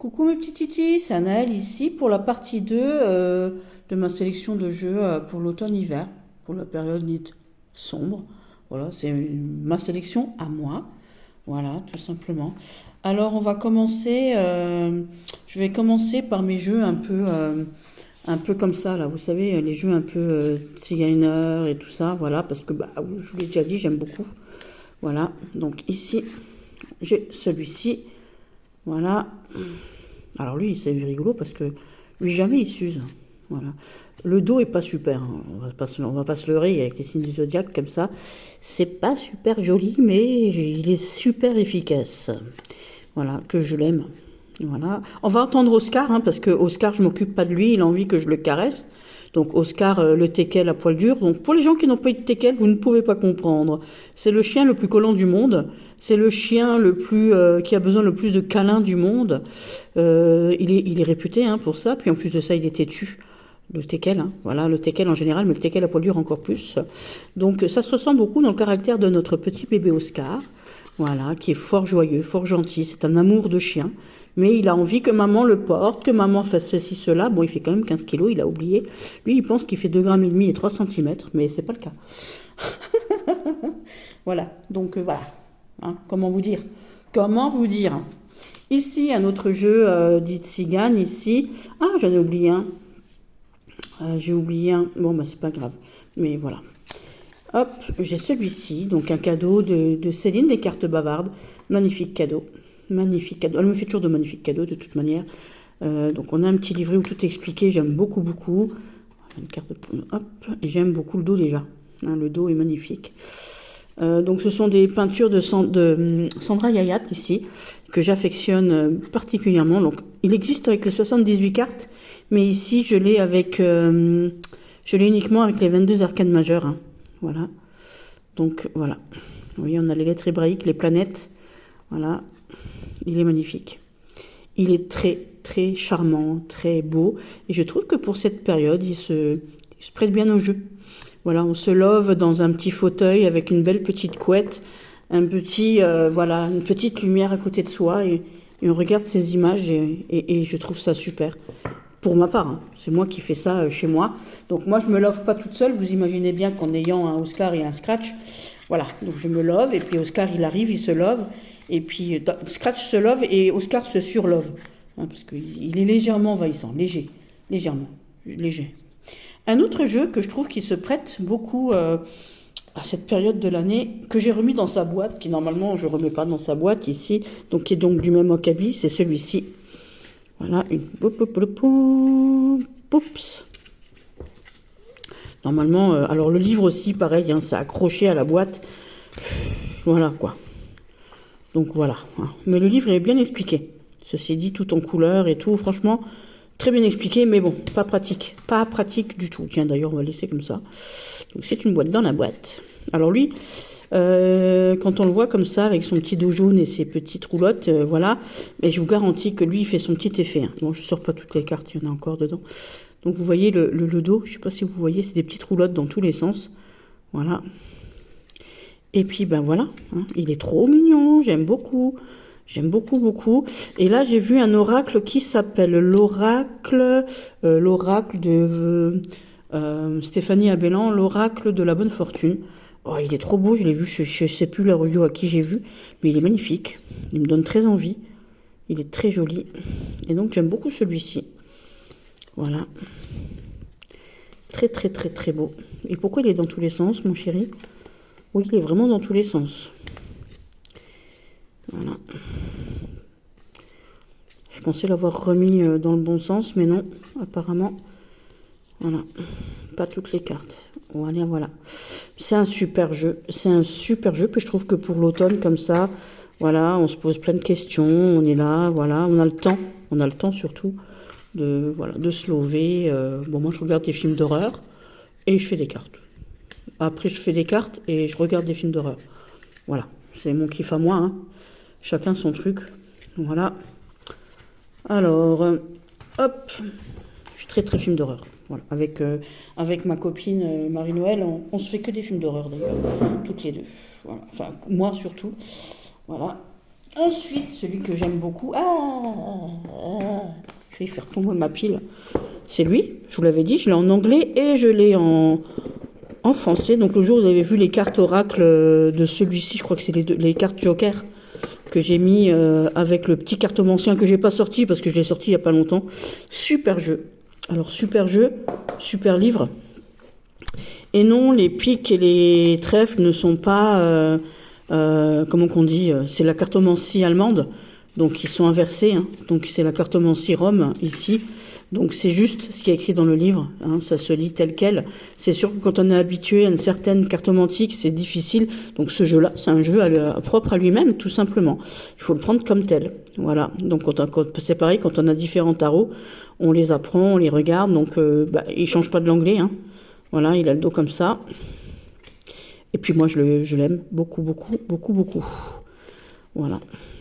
Coucou mes petits titis, c'est Anaëlle ici pour la partie 2 de ma sélection de jeux pour l'automne-hiver, pour la période dite sombre. Voilà, c'est ma sélection à moi. Voilà, tout simplement. Alors on va commencer, je vais commencer par mes jeux un peu comme ça, là, vous savez, les jeux un peu Zigeuner et tout ça, voilà, parce que bah, je vous l'ai déjà dit, j'aime beaucoup. Voilà, donc ici, j'ai celui-ci. Voilà. Alors lui, c'est rigolo parce que lui, jamais il s'use. Voilà. Le dos est pas super, hein. On va pas se leurrer avec les signes du zodiaque comme ça. C'est pas super joli, mais il est super efficace. Voilà, que je l'aime. Voilà. On va entendre Oscar, hein, parce que Oscar, je m'occupe pas de lui, il a envie que je le caresse. Donc Oscar, le teckel à poil dur. Donc pour les gens qui n'ont pas eu de teckel, vous ne pouvez pas comprendre. C'est le chien le plus collant du monde. C'est le chien le plus qui a besoin le plus de câlins du monde. Il est réputé hein, pour ça. Puis en plus de ça, il est têtu. Le teckel, hein. Voilà, le teckel en général, mais le teckel à poil dur encore plus. Donc ça se ressent beaucoup dans le caractère de notre petit bébé Oscar. Voilà, qui est fort joyeux, fort gentil. C'est un amour de chien. Mais il a envie que maman le porte, que maman fasse ceci, cela. Bon, il fait quand même 15 kilos, il a oublié. Lui, il pense qu'il fait 2,5 grammes et 3 centimètres, mais c'est pas le cas. Voilà, donc voilà. Hein, comment vous dire? Comment vous dire? Ici, un autre jeu dit Tsigane, ici. Ah, j'en ai oublié un. J'ai oublié un. Bon, bah, c'est pas grave. Mais voilà. Hop, j'ai celui-ci, donc un cadeau de Céline, des cartes bavardes. Magnifique cadeau. Magnifique cadeau. Elle me fait toujours de magnifiques cadeaux, de toute manière. Donc, on a un petit livret où tout est expliqué. J'aime beaucoup, beaucoup. Une carte de... Hop, et j'aime beaucoup le dos déjà. Hein, le dos est magnifique. Donc, ce sont des peintures de Sandra Yayat, ici, que j'affectionne particulièrement. Donc, il existe avec les 78 cartes, mais ici, je l'ai uniquement avec les 22 arcanes majeures. Hein. Voilà. Donc, voilà. Vous voyez, on a les lettres hébraïques, les planètes. Voilà. Il est magnifique. Il est très, très charmant, très beau. Et je trouve que pour cette période, il se prête bien au jeu. Voilà, on se love dans un petit fauteuil avec une belle petite couette, une petite lumière à côté de soi et on regarde ces images et je trouve ça super. Pour ma part, hein. C'est moi qui fais ça chez moi. Donc moi, je me love pas toute seule. Vous imaginez bien qu'en ayant un Oscar et un Scratch, voilà. Donc je me love et puis Oscar, il arrive, il se love. Et puis Scratch se love et Oscar se surlove. Hein, parce qu'il est légèrement envahissant, légèrement, léger. Un autre jeu que je trouve qui se prête beaucoup à cette période de l'année, que j'ai remis dans sa boîte, qui normalement je ne remets pas dans sa boîte ici, donc qui est donc du même acabit, c'est celui-ci. Voilà, une poups. Normalement, alors le livre aussi, pareil, hein, c'est accroché à la boîte. Voilà, quoi. Donc voilà. Hein. Mais le livre est bien expliqué. Ceci dit, tout en couleur et tout, franchement, très bien expliqué, mais bon, pas pratique. Pas pratique du tout. Tiens, d'ailleurs, on va laisser comme ça. Donc c'est une boîte dans la boîte. Alors lui... quand on le voit comme ça, avec son petit dos jaune et ses petites roulottes, voilà, mais je vous garantis que lui, il fait son petit effet. Hein. Bon, je sors pas toutes les cartes, il y en a encore dedans. Donc vous voyez le dos, je sais pas si vous voyez, c'est des petites roulottes dans tous les sens. Voilà. Et puis, ben voilà, hein, il est trop mignon, j'aime beaucoup. J'aime beaucoup, beaucoup. Et là, j'ai vu un oracle qui s'appelle l'oracle de Stéphanie Abellan, l'oracle de la bonne fortune. Oh, il est trop beau, je l'ai vu, je sais plus la review à qui j'ai vu, mais il est magnifique. Il me donne très envie. Il est très joli. Et donc, j'aime beaucoup celui-ci. Voilà. Très, très, très, très beau. Et pourquoi il est dans tous les sens, mon chéri? Oui, il est vraiment dans tous les sens. Voilà. Je pensais l'avoir remis dans le bon sens, mais non, apparemment. Voilà. Pas toutes les cartes. Voilà. C'est un super jeu. Puis je trouve que pour l'automne, comme ça, voilà, on se pose plein de questions. On est là, voilà, on a le temps. On a le temps surtout de se lever. Bon, moi, je regarde des films d'horreur et je fais des cartes. Après, je fais des cartes et je regarde des films d'horreur. Voilà. C'est mon kiff à moi, hein. Chacun son truc. Voilà. Alors, hop. Je suis très, très film d'horreur. Voilà, avec ma copine Marie-Noël, on se fait que des films d'horreur d'ailleurs, toutes les deux. Voilà. Enfin, moi surtout. Voilà. Ensuite, celui que j'aime beaucoup. Je vais faire tomber ma pile. C'est lui, je vous l'avais dit, je l'ai en anglais et je l'ai en français. Donc le jour où vous avez vu les cartes oracle de celui-ci, je crois que c'est les cartes Joker que j'ai mis avec le petit cartomancien que j'ai pas sorti parce que je l'ai sorti il y a pas longtemps. Super jeu. Alors super jeu, super livre. Et non, les piques et les trèfles ne sont pas, comment qu'on dit, c'est la cartomancie allemande. Donc ils sont inversés, hein. Donc c'est la cartomancie Rome ici. Donc c'est juste ce qui est écrit dans le livre, hein. Ça se lit tel quel. C'est sûr que quand on est habitué à une certaine cartomantique, c'est difficile. Donc ce jeu-là, c'est un jeu propre à lui-même, tout simplement. Il faut le prendre comme tel. Voilà. Donc c'est pareil, quand on a différents tarots, on les apprend, on les regarde. Donc il change pas de l'anglais, hein. Voilà, il a le dos comme ça. Et puis moi, je l'aime beaucoup, beaucoup, beaucoup, beaucoup. Voilà.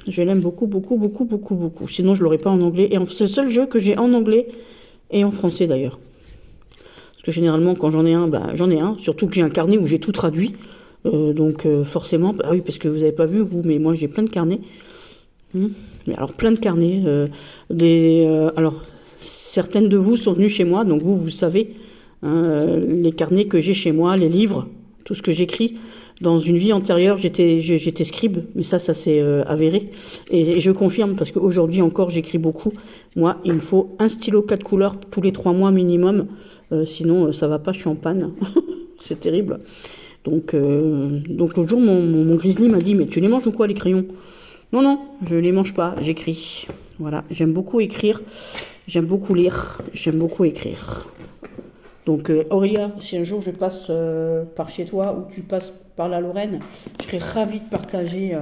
Je l'aime beaucoup, beaucoup, beaucoup, beaucoup, beaucoup. Sinon, je l'aurais pas en anglais. Et c'est le seul jeu que j'ai en anglais et en français d'ailleurs. Parce que généralement, quand j'en ai un, j'en ai un. Surtout que j'ai un carnet où j'ai tout traduit. Donc forcément, oui, parce que vous n'avez pas vu, vous, mais moi j'ai plein de carnets. Mais alors plein de carnets. Alors, certaines de vous sont venues chez moi, donc vous savez, hein, les carnets que j'ai chez moi, les livres, tout ce que j'écris. Dans une vie antérieure, j'étais scribe, mais ça s'est avéré. Et je confirme, parce qu'aujourd'hui encore, j'écris beaucoup. Moi, il me faut un stylo 4 couleurs tous les 3 mois minimum. Sinon, ça va pas, je suis en panne. C'est terrible. Donc l'autre jour, mon grizzly m'a dit, mais tu les manges ou quoi, les crayons? Non, non, je les mange pas, j'écris. Voilà, j'aime beaucoup écrire, j'aime beaucoup lire, j'aime beaucoup écrire. Donc Aurélia, si un jour je passe par chez toi ou tu passes par la Lorraine, je serais ravie de partager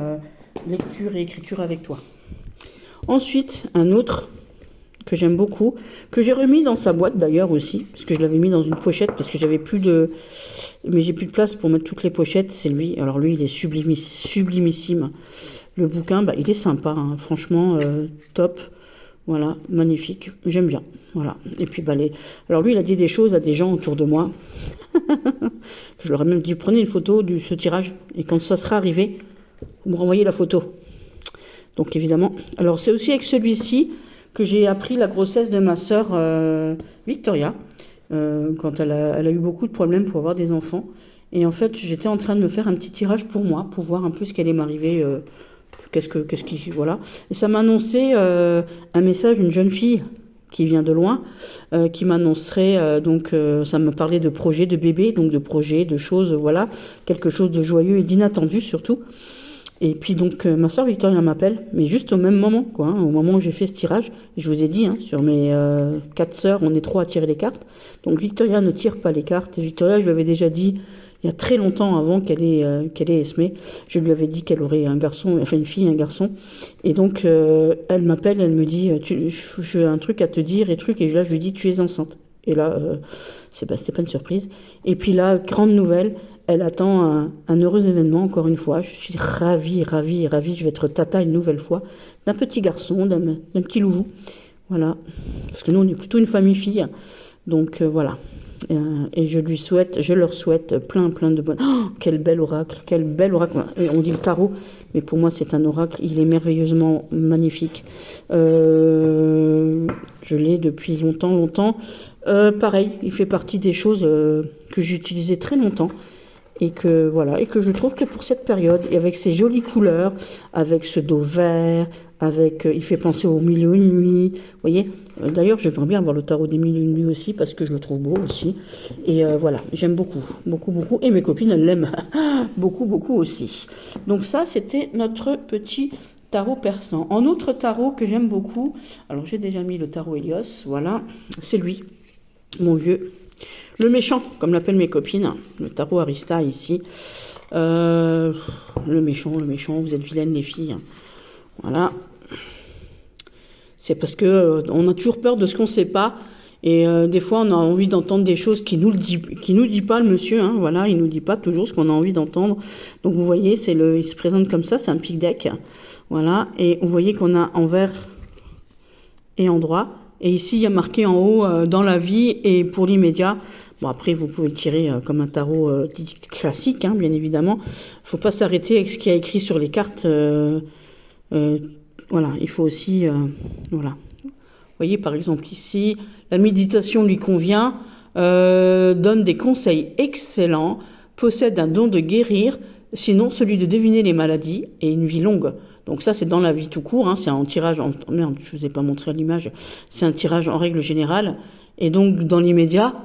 lecture et écriture avec toi. Ensuite, un autre que j'aime beaucoup, que j'ai remis dans sa boîte d'ailleurs aussi, parce que je l'avais mis dans une pochette, parce que j'ai plus de place pour mettre toutes les pochettes, c'est lui. Alors lui, il est sublimissime. Le bouquin, il est sympa, hein, franchement, top. Voilà, magnifique, j'aime bien. Voilà. Et puis alors lui, il a dit des choses à des gens autour de moi. Je leur ai même dit, prenez une photo de ce tirage, et quand ça sera arrivé, vous me renvoyez la photo. Donc évidemment. Alors c'est aussi avec celui-ci que j'ai appris la grossesse de ma sœur Victoria, quand elle a eu beaucoup de problèmes pour avoir des enfants. Et en fait, j'étais en train de me faire un petit tirage pour moi, pour voir un peu ce qui allait m'arriver. Voilà. Et ça m'annonçait un message d'une jeune fille qui vient de loin, qui m'annoncerait, ça me parlait de projets de bébé, donc de projets, de choses, voilà, quelque chose de joyeux et d'inattendu surtout. Et puis donc ma soeur Victoria m'appelle, mais juste au même moment, quoi, hein, au moment où j'ai fait ce tirage. Et je vous ai dit, hein, sur mes 4 sœurs, on est 3 à tirer les cartes. Donc Victoria ne tire pas les cartes. Et Victoria, je lui avais déjà dit, il y a très longtemps avant qu'elle ait Esmé, je lui avais dit qu'elle aurait un garçon, enfin une fille et un garçon. Et donc elle m'appelle, elle me dit, j'ai un truc à te dire et là je lui dis, tu es enceinte. Et là, c'était pas une surprise. Et puis là, grande nouvelle, elle attend un heureux événement, encore une fois. Je suis ravie. Je vais être tata une nouvelle fois d'un petit garçon, d'un petit loulou. Voilà. Parce que nous, on est plutôt une famille fille. Donc voilà. Et je leur souhaite plein de bonnes... Oh, quel bel oracle. Et on dit le tarot, mais pour moi, c'est un oracle. Il est merveilleusement magnifique. Je l'ai depuis longtemps. Pareil, il fait partie des choses que j'ai utilisées très longtemps. Et que je trouve que pour cette période, et avec ces jolies couleurs, avec ce dos vert, il fait penser aux mille et une nuits, vous voyez. D'ailleurs, j'aimerais bien avoir le tarot des mille et une nuits aussi, parce que je le trouve beau aussi. Et voilà, j'aime beaucoup, et mes copines, elles l'aiment beaucoup aussi. Donc ça, c'était notre petit tarot persan. En autre tarot que j'aime beaucoup, alors j'ai déjà mis le tarot Hélios, voilà, c'est lui, mon vieux. Le méchant, comme l'appellent mes copines, le tarot Arista ici. Le méchant, vous êtes vilaines les filles. Voilà. C'est parce que on a toujours peur de ce qu'on ne sait pas. Et des fois, on a envie d'entendre des choses qui nous dit pas le monsieur. Hein, voilà, il nous dit pas toujours ce qu'on a envie d'entendre. Donc vous voyez, il se présente comme ça, c'est un pic deck. Voilà, et vous voyez qu'on a en vert et en droit. Et ici, il y a marqué en haut, dans la vie et pour l'immédiat. Bon, après, vous pouvez le tirer comme un tarot classique, hein, bien évidemment. Faut pas s'arrêter avec ce qu'il y a écrit sur les cartes. Voilà, il faut aussi... voilà. voyez, par exemple ici, la méditation lui convient, donne des conseils excellents, possède un don de guérir, sinon celui de deviner les maladies et une vie longue. Donc ça, c'est dans la vie tout court, hein, c'est un tirage, merde, je ne vous ai pas montré à l'image, c'est un tirage en règle générale. Et donc, dans l'immédiat,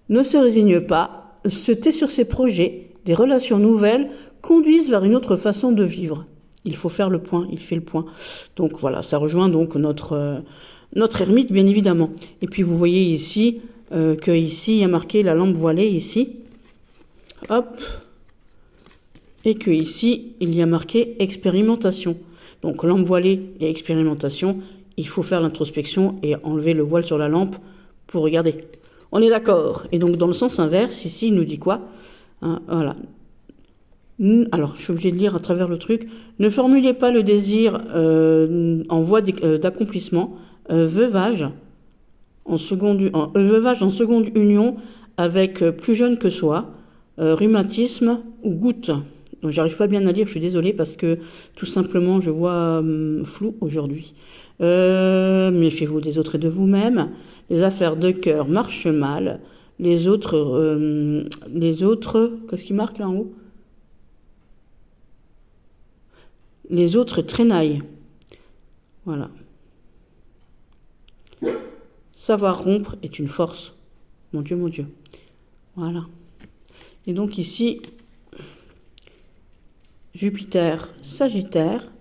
ne se résigne pas, se tait sur ses projets, des relations nouvelles conduisent vers une autre façon de vivre. Il faut faire le point, il fait le point. Donc voilà, ça rejoint donc notre ermite, bien évidemment. Et puis vous voyez ici, que ici, il y a marqué la lampe voilée, ici. Hop. Et que ici, il y a marqué expérimentation. Donc lampe voilée et expérimentation, il faut faire l'introspection et enlever le voile sur la lampe pour regarder. On est d'accord. Et donc dans le sens inverse, ici, il nous dit quoi, hein, voilà. Alors, je suis obligée de lire à travers le truc. Ne formulez pas le désir en voie d'accomplissement, veuvage en seconde union avec plus jeune que soi, rhumatisme ou goutte. Donc, j'arrive pas bien à lire, je suis désolée parce que tout simplement je vois flou aujourd'hui. Méfiez-vous des autres et de vous-même. Les affaires de cœur marchent mal. Les autres, qu'est-ce qui marque là en haut? Les autres traînaillent. Voilà. Savoir rompre est une force. Mon Dieu, mon Dieu. Voilà. Et donc ici, Jupiter, Sagittaire.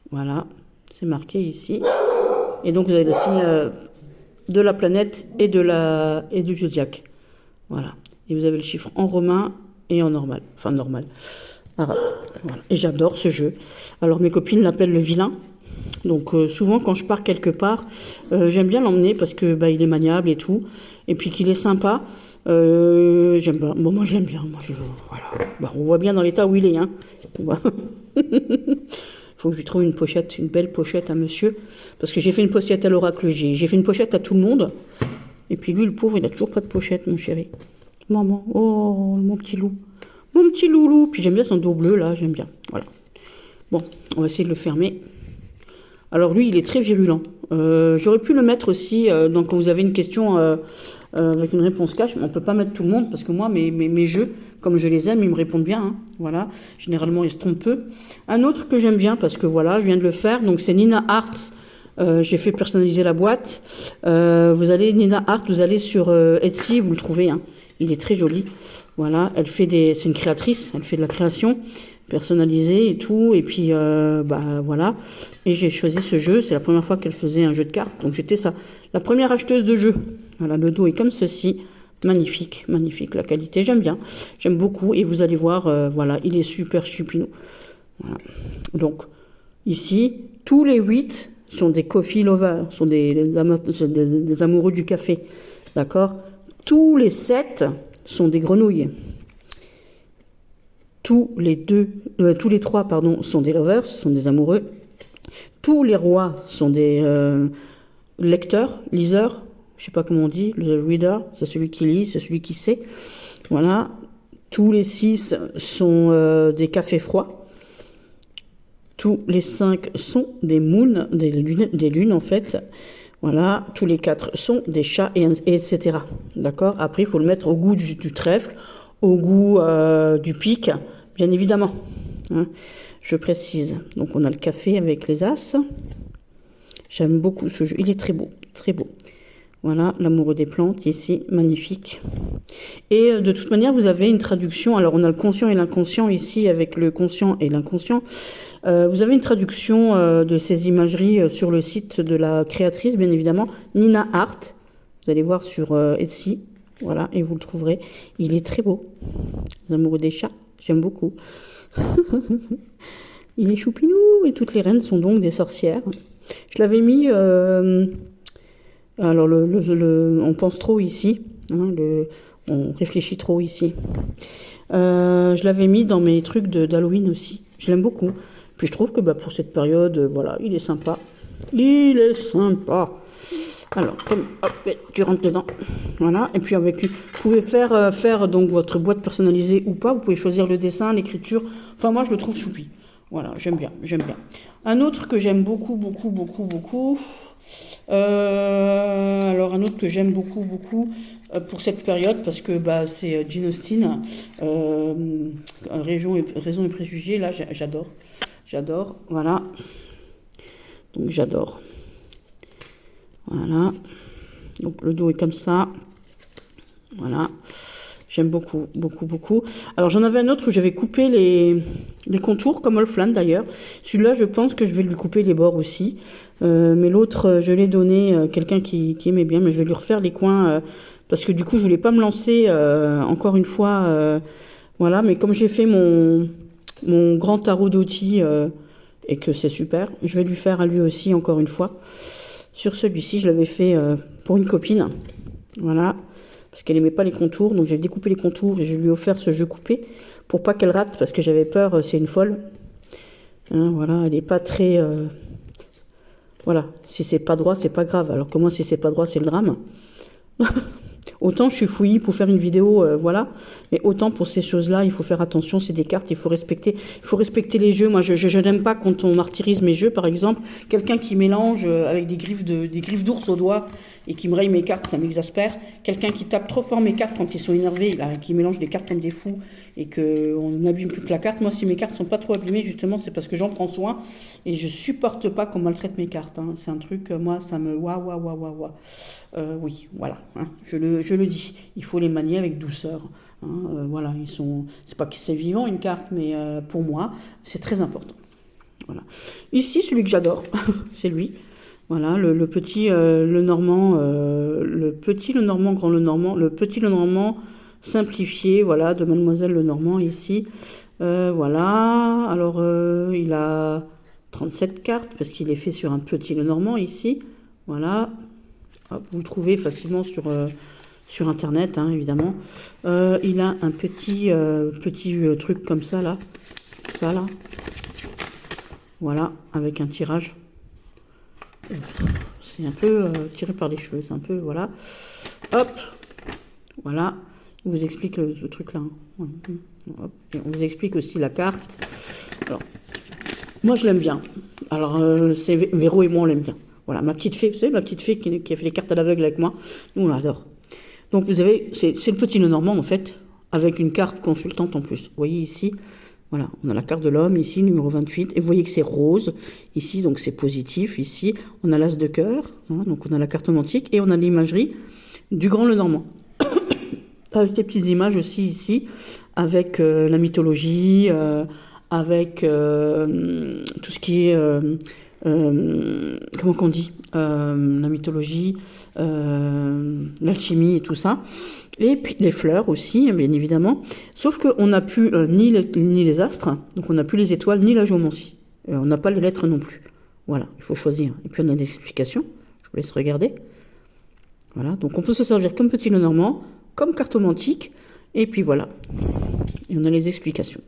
Voilà. C'est marqué ici. Et donc vous avez le signe de la planète et du zodiaque. Voilà. Et vous avez le chiffre en romain et en normal. Enfin, normal. Arabe. Voilà. Et j'adore ce jeu. Alors mes copines l'appellent le vilain. Donc souvent quand je pars quelque part, j'aime bien l'emmener parce que il est maniable et tout, et puis qu'il est sympa. J'aime pas. Bon, moi j'aime bien. Voilà. On voit bien dans l'état où il est. Hein. Faut que je lui trouve une pochette, une belle pochette à monsieur, parce que j'ai fait une pochette à l'oracle J. J'ai fait une pochette à tout le monde. Et puis lui, le pauvre, il a toujours pas de pochette, mon chéri. Maman, oh mon petit loup. Mon petit loulou, puis j'aime bien son dos bleu, là, j'aime bien. Voilà. Bon, on va essayer de le fermer. Alors lui, il est très virulent. J'aurais pu le mettre aussi, donc quand vous avez une question avec une réponse cash, on ne peut pas mettre tout le monde, parce que moi, mes jeux, comme je les aime, ils me répondent bien. Hein, voilà. Généralement, ils se trompent peu. Un autre que j'aime bien, parce que voilà, je viens de le faire, donc c'est Nina Arts. J'ai fait personnaliser la boîte. Vous allez, Nina Art, vous allez sur Etsy, vous le trouvez. Hein. Il est très joli. Voilà, c'est une créatrice, elle fait de la création personnalisée et tout. Et puis, voilà. Et j'ai choisi ce jeu. C'est la première fois qu'elle faisait un jeu de cartes. Donc, j'étais la première acheteuse de jeux. Voilà, le dos est comme ceci. Magnifique, magnifique. La qualité, j'aime bien. J'aime beaucoup. Et vous allez voir, voilà, il est super chupinou. Voilà. Donc, ici, tous les 8 sont des coffee lovers, sont des amoureux du café. D'accord ? Tous les 7 sont des grenouilles. Tous les 3, sont des lovers, sont des amoureux. Tous les rois sont des lecteurs, liseurs. Je ne sais pas comment on dit, le reader, c'est celui qui lit, c'est celui qui sait. Voilà. Tous les 6 sont des cafés froids. Tous les 5 sont des moons, des lunes en fait. Voilà, tous les 4 sont des chats, etc. D'accord ? Après, il faut le mettre au goût du trèfle, au goût du pic, bien évidemment. Hein, je précise. Donc, on a le café avec les as. J'aime beaucoup ce jeu. Il est très beau, très beau. Voilà, l'amoureux des plantes, ici, magnifique. Et de toute manière, vous avez une traduction. Alors, on a le conscient et l'inconscient ici, avec le conscient et l'inconscient. Vous avez une traduction de ces imageries sur le site de la créatrice, bien évidemment, Nina Art. Vous allez voir sur Etsy, voilà, et vous le trouverez. Il est très beau. L'amoureux des chats, j'aime beaucoup. Il est choupinou, et toutes les reines sont donc des sorcières. Je l'avais mis... alors, on pense trop ici, hein, on réfléchit trop ici. Je l'avais mis dans mes trucs d'Halloween aussi. Je l'aime beaucoup. Puis je trouve que pour cette période, voilà, il est sympa. Il est sympa. Alors, tu rentres dedans. Voilà. Et puis avec lui, vous pouvez faire donc votre boîte personnalisée ou pas. Vous pouvez choisir le dessin, l'écriture. Enfin, moi, je le trouve choupi. Voilà, j'aime bien. Un autre que j'aime beaucoup. autre que j'aime beaucoup, beaucoup pour cette période, parce que bah, c'est Jane Austen, Raison et préjugés, là, j'adore. J'adore, voilà. Donc, j'adore. Voilà. Donc, le dos est comme ça. Voilà. J'aime beaucoup, beaucoup, beaucoup. Alors, j'en avais un autre où j'avais coupé les contours, comme Olflan d'ailleurs. Celui-là, je pense que je vais lui couper les bords aussi. Mais l'autre, je l'ai donné à quelqu'un qui aimait bien, mais je vais lui refaire les coins, parce que du coup, je voulais pas me lancer encore une fois. Voilà, mais comme j'ai fait mon grand tarot d'outils et que c'est super, je vais lui faire à lui aussi encore une fois. Sur celui-ci, je l'avais fait pour une copine. Voilà. Parce qu'elle aimait pas les contours, donc j'ai découpé les contours et je lui ai offert ce jeu coupé pour pas qu'elle rate, parce que j'avais peur, c'est une folle. Hein, voilà, elle est pas très... Voilà, si c'est pas droit, c'est pas grave, alors que moi, si c'est pas droit, c'est le drame. Autant je suis fouillie pour faire une vidéo, voilà, mais autant pour ces choses-là, il faut faire attention, c'est des cartes, il faut respecter les jeux. Moi, je n'aime pas quand on martyrise mes jeux, par exemple, quelqu'un qui mélange avec des griffes d'ours au doigt et qui me raye mes cartes, ça m'exaspère. Quelqu'un qui tape trop fort mes cartes quand ils sont énervés, là, qui mélange des cartes comme des fous et qu'on abîme toute la carte. Moi, si mes cartes sont pas trop abîmées, justement, c'est parce que j'en prends soin et je supporte pas qu'on maltraite mes cartes. Hein. C'est un truc, moi, ça me... oui, voilà, hein, je le dis. Il faut les manier avec douceur. Hein, voilà, ils sont... C'est pas que c'est vivant, une carte, mais pour moi, c'est très important. Voilà. Ici, celui que j'adore, c'est lui. Voilà, le petit, le normand, le petit Lenormand, grand Lenormand, le petit Lenormand simplifié, voilà, de Mademoiselle Lenormand ici. Voilà, alors il a 37 cartes parce qu'il est fait sur un petit Lenormand ici. Voilà, hop, vous le trouvez facilement sur internet, hein, évidemment. Il a un petit truc comme ça là, voilà, avec un tirage. C'est un peu tiré par les cheveux, c'est un peu, voilà. Hop, voilà. On vous explique le truc là. Hein. Hop. Et on vous explique aussi la carte. Alors, moi je l'aime bien. Alors, c'est Véro et moi on l'aime bien. Voilà, ma petite fée, vous savez, ma petite fée qui a fait les cartes à l'aveugle avec moi. Nous on l'adore. Donc vous avez, c'est le petit Lenormand en fait, avec une carte consultante en plus. Vous voyez ici. Voilà, on a la carte de l'homme ici, numéro 28, et vous voyez que c'est rose, ici, donc c'est positif, ici, on a l'as de cœur, hein, donc on a la carte romantique, et on a l'imagerie du grand Lenormand, avec des petites images aussi ici, avec la mythologie, avec tout ce qui est, comment qu'on dit, la mythologie, l'alchimie et tout ça. Et puis les fleurs aussi, bien évidemment. Sauf qu'on n'a plus ni les astres, donc on n'a plus les étoiles, ni la géomancie. On n'a pas les lettres non plus. Voilà, il faut choisir. Et puis on a des explications. Je vous laisse regarder. Voilà, donc on peut se servir comme petit Lenormand, comme cartomantique. Et puis voilà. Et on a les explications.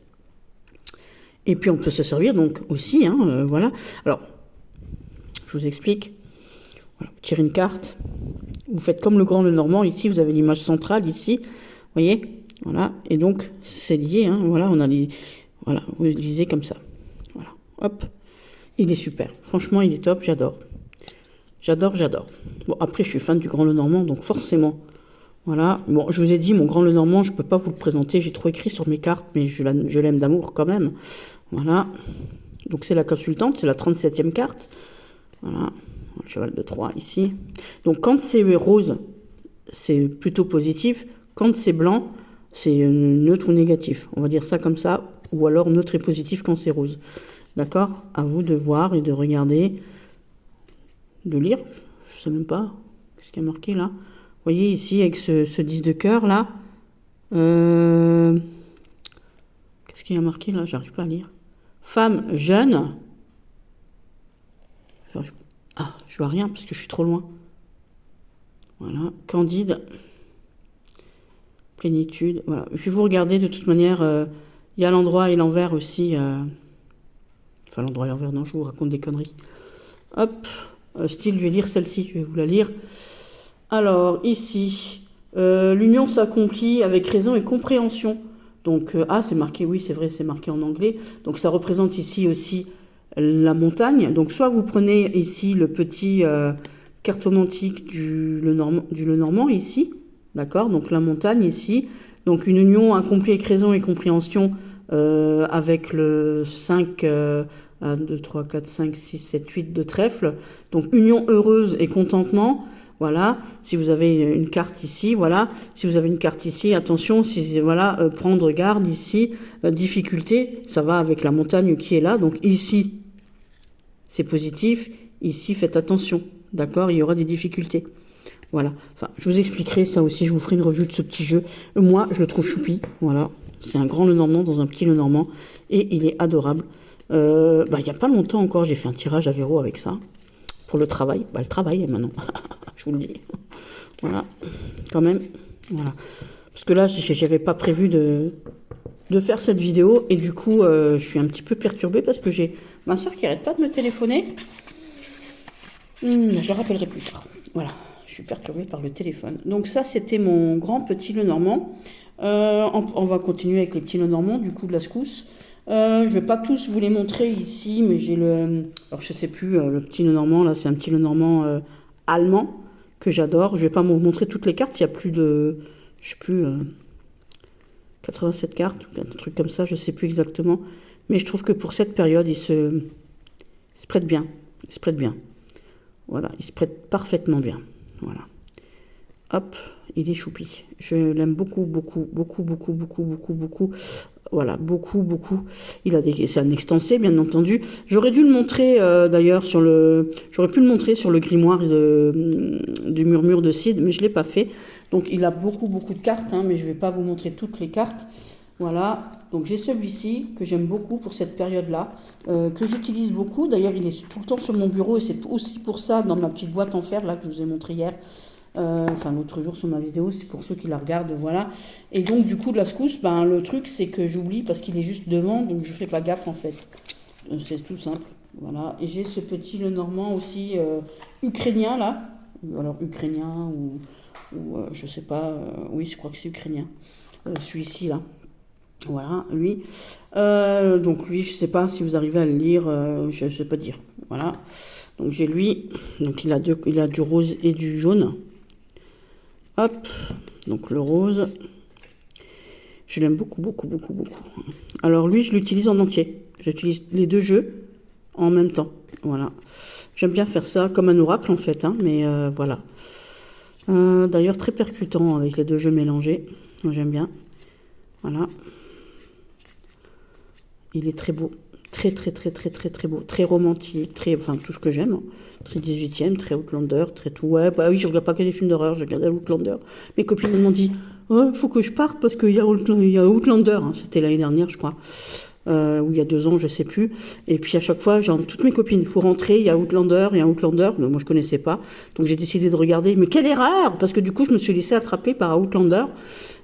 Et puis on peut se servir donc aussi, hein, voilà. Alors, je vous explique. Voilà, vous tirez une carte. Vous faites comme le grand Lenormand, ici, vous avez l'image centrale, ici, vous voyez, voilà, et donc, c'est lié, hein, voilà, voilà, vous lisez comme ça, voilà, hop, il est super, franchement, il est top, j'adore, bon, après, je suis fan du grand Lenormand, donc forcément, voilà, bon, je vous ai dit, mon grand Lenormand, je peux pas vous le présenter, j'ai trop écrit sur mes cartes, mais je l'aime d'amour quand même, voilà, donc c'est la consultante, c'est la 37e carte, voilà, le cheval de 3 ici. Donc quand c'est rose, c'est plutôt positif. Quand c'est blanc, c'est neutre ou négatif. On va dire ça comme ça. Ou alors neutre et positif quand c'est rose. D'accord? À vous de voir et de regarder. De lire. Je sais même pas. Qu'est-ce qu'il y a marqué là? Vous voyez ici avec ce 10 de cœur là. Qu'est-ce qu'il y a marqué là? J'arrive pas à lire. Femme jeune. Ah, je vois rien parce que je suis trop loin. Voilà, Candide, plénitude, voilà. Et puis vous regardez de toute manière, il y a l'endroit et l'envers aussi. Enfin, l'endroit et l'envers, non, je vous raconte des conneries. Hop, style, je vais lire celle-ci, je vais vous la lire. Alors, ici, l'union s'accomplit avec raison et compréhension. Donc, c'est marqué, oui, c'est vrai, c'est marqué en anglais. Donc, ça représente ici aussi la montagne. Donc soit vous prenez ici le petit cartomantique du Lenormand ici, d'accord? Donc la montagne ici, donc une union incomprise, raison et compréhension avec le 5, 1, 2, 3, 4, 5, 6, 7, 8 de trèfle, donc union heureuse et contentement. Voilà, si vous avez une carte ici, voilà, si vous avez une carte ici, attention, si voilà, prendre garde ici, difficulté, ça va avec la montagne qui est là, donc ici, c'est positif, ici, faites attention, d'accord, il y aura des difficultés. Voilà, enfin, je vous expliquerai ça aussi, je vous ferai une revue de ce petit jeu. Moi, je le trouve choupi, voilà, c'est un grand Lenormand dans un petit Lenormand, et il est adorable. Il n'y a pas longtemps encore, j'ai fait un tirage à Véro avec ça, pour le travail, le travail est maintenant. Je vous le dis. Voilà, quand même. Voilà. Parce que là, j'avais pas prévu de faire cette vidéo. Et du coup, je suis un petit peu perturbée parce que j'ai ma soeur qui arrête pas de me téléphoner. Je le rappellerai plus tard. Voilà, je suis perturbée par le téléphone. Donc ça, c'était mon grand petit Lenormand. On va continuer avec les petits Lenormands, du coup, de la secousse. Je vais pas tous vous les montrer ici, mais j'ai alors je sais plus, le petit Lenormand, là, c'est un petit Lenormand allemand que j'adore. Je vais pas vous montrer toutes les cartes, il y a plus de, je sais plus, 87 cartes, un truc comme ça, je sais plus exactement. Mais je trouve que pour cette période, il se prête bien. Il se prête bien. Voilà, il se prête parfaitement bien. Voilà. Hop, il est choupi. Je l'aime beaucoup, beaucoup, beaucoup, beaucoup, beaucoup, beaucoup, beaucoup. Voilà, beaucoup, beaucoup. C'est un extensé, bien entendu. J'aurais dû le montrer, d'ailleurs, j'aurais pu le montrer sur le grimoire du Murmure de Cid, mais je ne l'ai pas fait. Donc, il a beaucoup, beaucoup de cartes, hein, mais je ne vais pas vous montrer toutes les cartes. Voilà. Donc, j'ai celui-ci, que j'aime beaucoup pour cette période-là, que j'utilise beaucoup. D'ailleurs, il est tout le temps sur mon bureau, et c'est aussi pour ça, dans ma petite boîte en fer, là, que je vous ai montré hier, enfin l'autre jour sur ma vidéo, c'est pour ceux qui la regardent, voilà. Et donc du coup de la secousse, le truc c'est que j'oublie parce qu'il est juste devant, donc je fais pas gaffe en fait. C'est tout simple, voilà. Et j'ai ce petit Lenormand aussi ukrainien là, alors ukrainien ou je sais pas, oui je crois que c'est ukrainien, celui-ci là. Voilà, lui. Donc lui, je sais pas si vous arrivez à le lire, je sais pas dire. Voilà. Donc j'ai lui, donc il a du rose et du jaune. Hop, donc le rose, je l'aime beaucoup, beaucoup, beaucoup, beaucoup. Alors lui, je l'utilise en entier. J'utilise les deux jeux en même temps. Voilà. J'aime bien faire ça comme un oracle en fait, hein, mais voilà. D'ailleurs, très percutant avec les deux jeux mélangés. J'aime bien. Voilà. Il est très beau. Très, très, très, très, très, très beau. Très romantique. Enfin, tout ce que j'aime. Hein. Très 18e, très Outlander, très tout. Ouais, bah oui, je regarde pas que des films d'horreur, je regarde Outlander. Mes copines m'ont dit, oh, faut que je parte parce qu'il y a Outlander. Hein. C'était l'année dernière, je crois. Ou il y a 2 ans, je sais plus. Et puis à chaque fois, genre, toutes mes copines, il faut rentrer, il y a Outlander. Mais moi je connaissais pas. Donc j'ai décidé de regarder. Mais quelle erreur! Parce que du coup, je me suis laissée attraper par Outlander.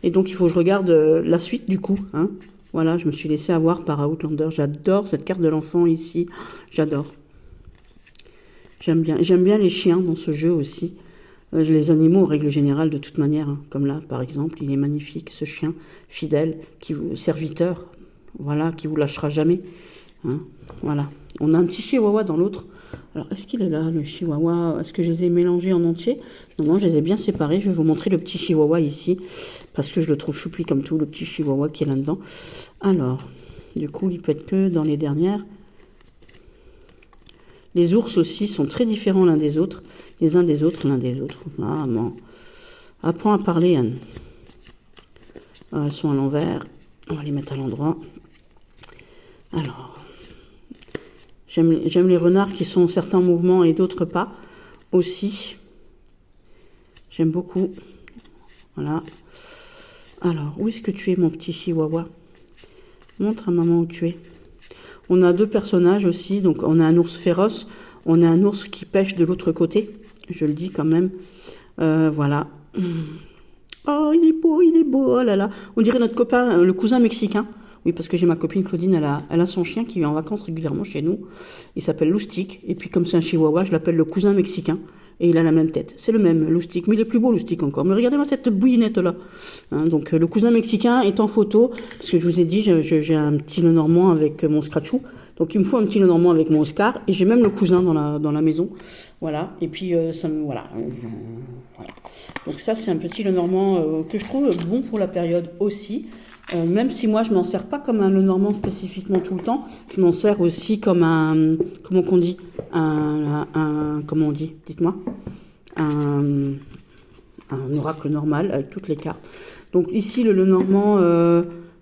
Et donc il faut que je regarde la suite du coup. Hein. Voilà, je me suis laissée avoir par Outlander. J'adore cette carte de l'enfant ici. J'adore. J'aime bien les chiens dans ce jeu aussi. Les animaux en règle générale de toute manière. Hein. Comme là, par exemple, il est magnifique, ce chien fidèle, serviteur. Voilà, qui vous lâchera jamais. Hein, voilà. On a un petit chihuahua dans l'autre. Alors, est-ce qu'il est là, le chihuahua? Est-ce que je les ai mélangés en entier? Non, je les ai bien séparés. Je vais vous montrer le petit chihuahua ici, parce que je le trouve choupi comme tout, le petit chihuahua qui est là-dedans. Alors, du coup, il peut être que dans les dernières. Les ours aussi sont très différents l'un des autres. Les uns des autres, l'un des autres. Ah, bon. Apprends à parler, Anne. Ah, elles sont à l'envers. On va les mettre à l'endroit. Alors, j'aime les renards qui sont certains mouvements et d'autres pas aussi. J'aime beaucoup. Voilà. Alors, où est-ce que tu es, mon petit chihuahua? Montre à maman où tu es. On a 2 personnages aussi. Donc, on a un ours féroce. On a un ours qui pêche de l'autre côté. Je le dis quand même. Voilà. Oh, il est beau. Oh là là. On dirait notre copain, le cousin mexicain. Oui, parce que j'ai ma copine Claudine, elle a son chien qui est en vacances régulièrement chez nous. Il s'appelle Loustic. Et puis, comme c'est un chihuahua, je l'appelle le cousin mexicain. Et il a la même tête. C'est le même, Loustic. Mais il est plus beau, Loustic, encore. Mais regardez-moi cette bouillinette-là. Hein, donc, le cousin mexicain est en photo. Parce que je vous ai dit, j'ai un petit Lenormand avec mon Scratchou. Donc, il me faut un petit Lenormand avec mon Oscar. Et j'ai même le cousin dans la maison. Voilà. Et puis, ça me... Voilà. Voilà. Donc, ça, c'est un petit Lenormand que je trouve bon pour la période aussi. Même si moi je m'en sers pas comme un Lenormand spécifiquement tout le temps, je m'en sers aussi comme un, comment qu'on dit, comment on dit, dites-moi, un oracle normal avec toutes les cartes. Donc ici le Lenormand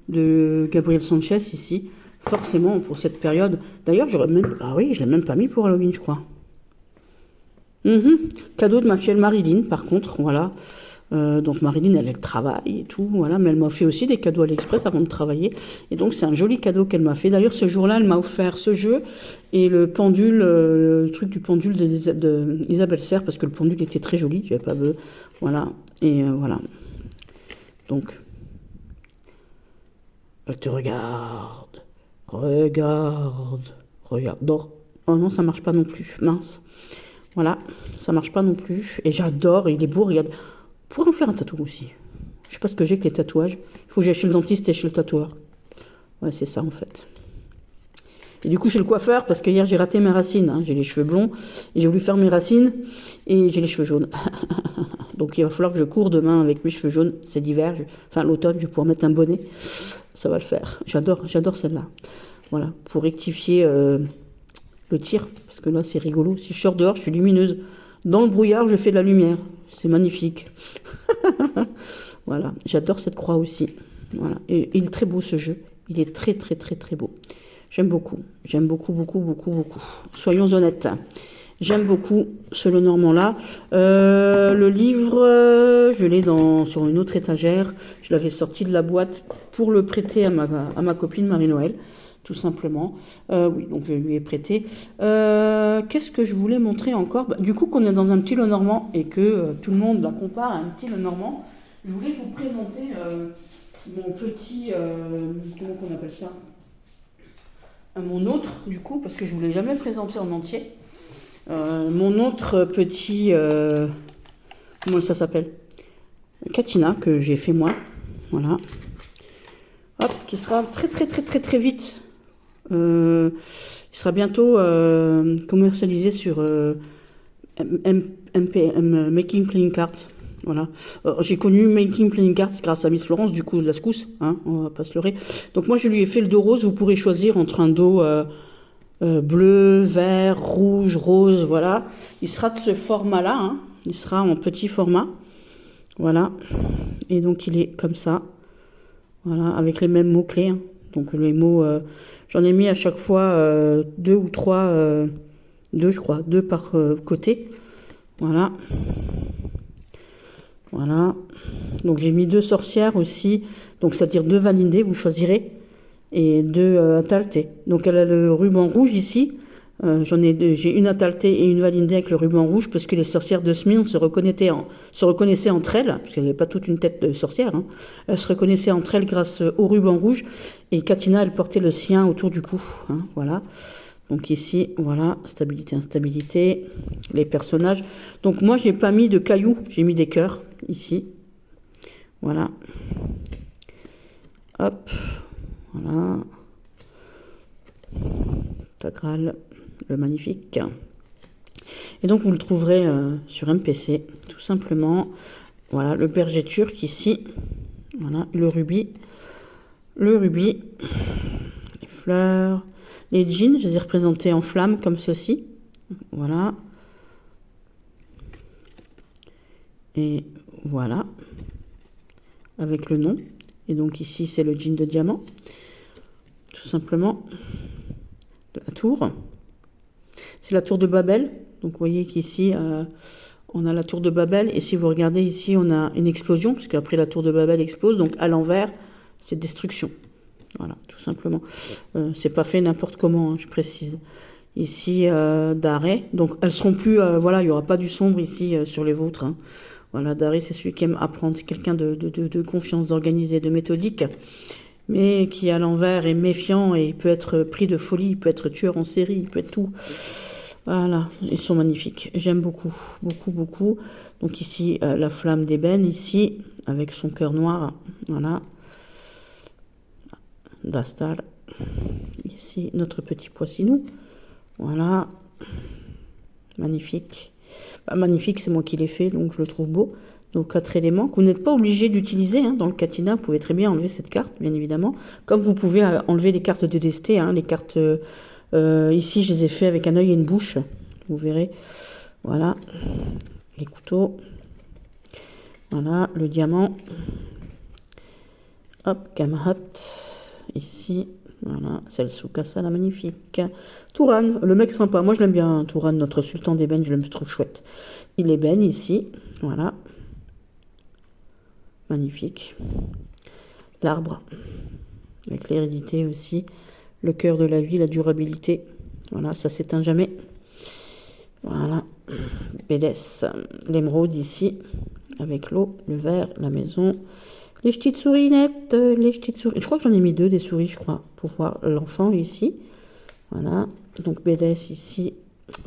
de Gabriel Sanchez ici, forcément pour cette période. D'ailleurs je l'ai même pas mis pour Halloween je crois. Cadeau de ma fielle Marilyn par contre, voilà. Donc Marilyn, elle travaille et tout, voilà, mais elle m'a fait aussi des cadeaux AliExpress avant de travailler. Et donc c'est un joli cadeau qu'elle m'a fait. D'ailleurs, ce jour-là, elle m'a offert ce jeu et le pendule, le truc du pendule d'Isabelle Serre, parce que le pendule était très joli, j'avais pas besoin. Voilà, et voilà. Donc, elle te regarde, regarde. Bon. Oh non, ça marche pas non plus, mince. Voilà, ça marche pas non plus. Et j'adore, il est beau, regarde. On pourrait en faire un tatouage aussi. Je sais pas ce que j'ai avec les tatouages. Il faut que j'aille chez le dentiste et chez le tatoueur. Ouais, c'est ça en fait. Et du coup, chez le coiffeur, parce que hier j'ai raté mes racines. Hein. J'ai les cheveux blonds et j'ai voulu faire mes racines et j'ai les cheveux jaunes. Donc il va falloir que je cours demain avec mes cheveux jaunes. C'est l'hiver, enfin l'automne, je vais pouvoir mettre un bonnet. Ça va le faire. J'adore celle-là. Voilà, pour rectifier le tir, parce que là c'est rigolo. Si je sors dehors, je suis lumineuse. Dans le brouillard, je fais de la lumière. C'est magnifique. Voilà, j'adore cette croix aussi. Voilà, et il est très beau ce jeu. Il est très très très très beau. J'aime beaucoup. J'aime beaucoup. Soyons honnêtes. J'aime beaucoup ce Lenormand-là. Le livre, je l'ai sur une autre étagère. Je l'avais sorti de la boîte pour le prêter à ma copine Marie-Noël. Tout simplement. Oui, donc je lui ai prêté. Qu'est-ce que je voulais montrer encore ? Du coup, qu'on est dans un petit Lenormand et que tout le monde la compare à un petit Lenormand, je voulais vous présenter mon petit... comment qu'on appelle ça ? Mon autre, du coup, parce que je ne vous l'ai jamais présenté en entier. Mon autre petit... comment ça s'appelle ? Katina, que j'ai fait moi. Voilà. Hop, qui sera très vite. Il sera bientôt commercialisé sur Making Playing Cards. Voilà. J'ai connu Making Playing Cards grâce à Miss Florence, du coup, de la secousse, hein, on va pas se leurrer. Donc moi, je lui ai fait le dos rose. Vous pourrez choisir entre un dos bleu, vert, rouge, rose, voilà. Il sera de ce format-là, hein. Il sera en petit format. Voilà. Et donc, il est comme ça. Voilà, avec les mêmes mots-clés. Hein. Donc les mots, j'en ai mis à chaque fois 2 ou 3, 2 je crois, 2 par côté. Voilà. Voilà. Donc j'ai mis 2 sorcières aussi, donc c'est-à-dire 2 validées, vous choisirez, et 2 Atalté. Donc elle a le ruban rouge ici. J'ai une Atalté et une validée avec le ruban rouge parce que les sorcières de Smyrne se reconnaissaient entre elles, parce qu'elles n'avaient pas toute une tête de sorcière. Hein. Elles se reconnaissaient entre elles grâce au ruban rouge. Et Katina, elle portait le sien autour du cou. Hein, voilà. Donc ici, voilà, stabilité, instabilité, les personnages. Donc moi, j'ai pas mis de cailloux, j'ai mis des cœurs ici. Voilà. Hop, voilà. Tagral, le magnifique. Et donc vous le trouverez sur MPC, tout simplement. Voilà, le berger turc ici. Voilà, le rubis. Les fleurs. Les jeans, je les ai représentés en flammes comme ceci. Voilà. Et voilà. Avec le nom. Et donc ici, c'est le jean de diamant. Tout simplement. La tour. C'est la tour de Babel. Donc vous voyez qu'ici, on a la tour de Babel. Et si vous regardez ici, on a une explosion. Parce qu'après, la tour de Babel explose. Donc à l'envers, c'est destruction. Voilà, tout simplement. C'est pas fait n'importe comment, hein, je précise. Ici, d'arrêt. Donc, elles seront plus... voilà, il n'y aura pas du sombre ici sur les vôtres. Hein. Voilà, d'arrêt, c'est celui qui aime apprendre. C'est quelqu'un de confiance, d'organisé, de méthodique. Mais qui, à l'envers, est méfiant et peut être pris de folie. Il peut être tueur en série. Il peut être tout. Voilà, ils sont magnifiques. J'aime beaucoup, beaucoup, beaucoup. Donc ici, la flamme d'ébène, ici, avec son cœur noir. Voilà. D'Astal. Ici, notre petit poissinou. Voilà. Magnifique. Bah, magnifique, c'est moi qui l'ai fait, donc je le trouve beau. Donc 4 éléments que vous n'êtes pas obligé d'utiliser hein, dans le Catina. Vous pouvez très bien enlever cette carte, bien évidemment. Comme vous pouvez enlever les cartes de desté, hein, les cartes... ici, je les ai fait avec un œil et une bouche. Vous verrez. Voilà. Les couteaux. Voilà, le diamant. Hop, Kamahat. Ici. Voilà, c'est le Sukasa, la magnifique. Touran, le mec sympa. Moi, je l'aime bien, Touran, notre sultan d'ébène. Je le trouve chouette. Il ébène ici. Voilà. Magnifique. L'arbre. Avec l'hérédité aussi. Le cœur de la vie, la durabilité. Voilà, ça s'éteint jamais. Voilà. Bédès. L'émeraude ici. Avec l'eau, le verre, la maison. Les petites souris nettes. Les petites souris. Je crois que j'en ai mis 2 des souris, je crois. Pour voir l'enfant ici. Voilà. Donc Bédès ici.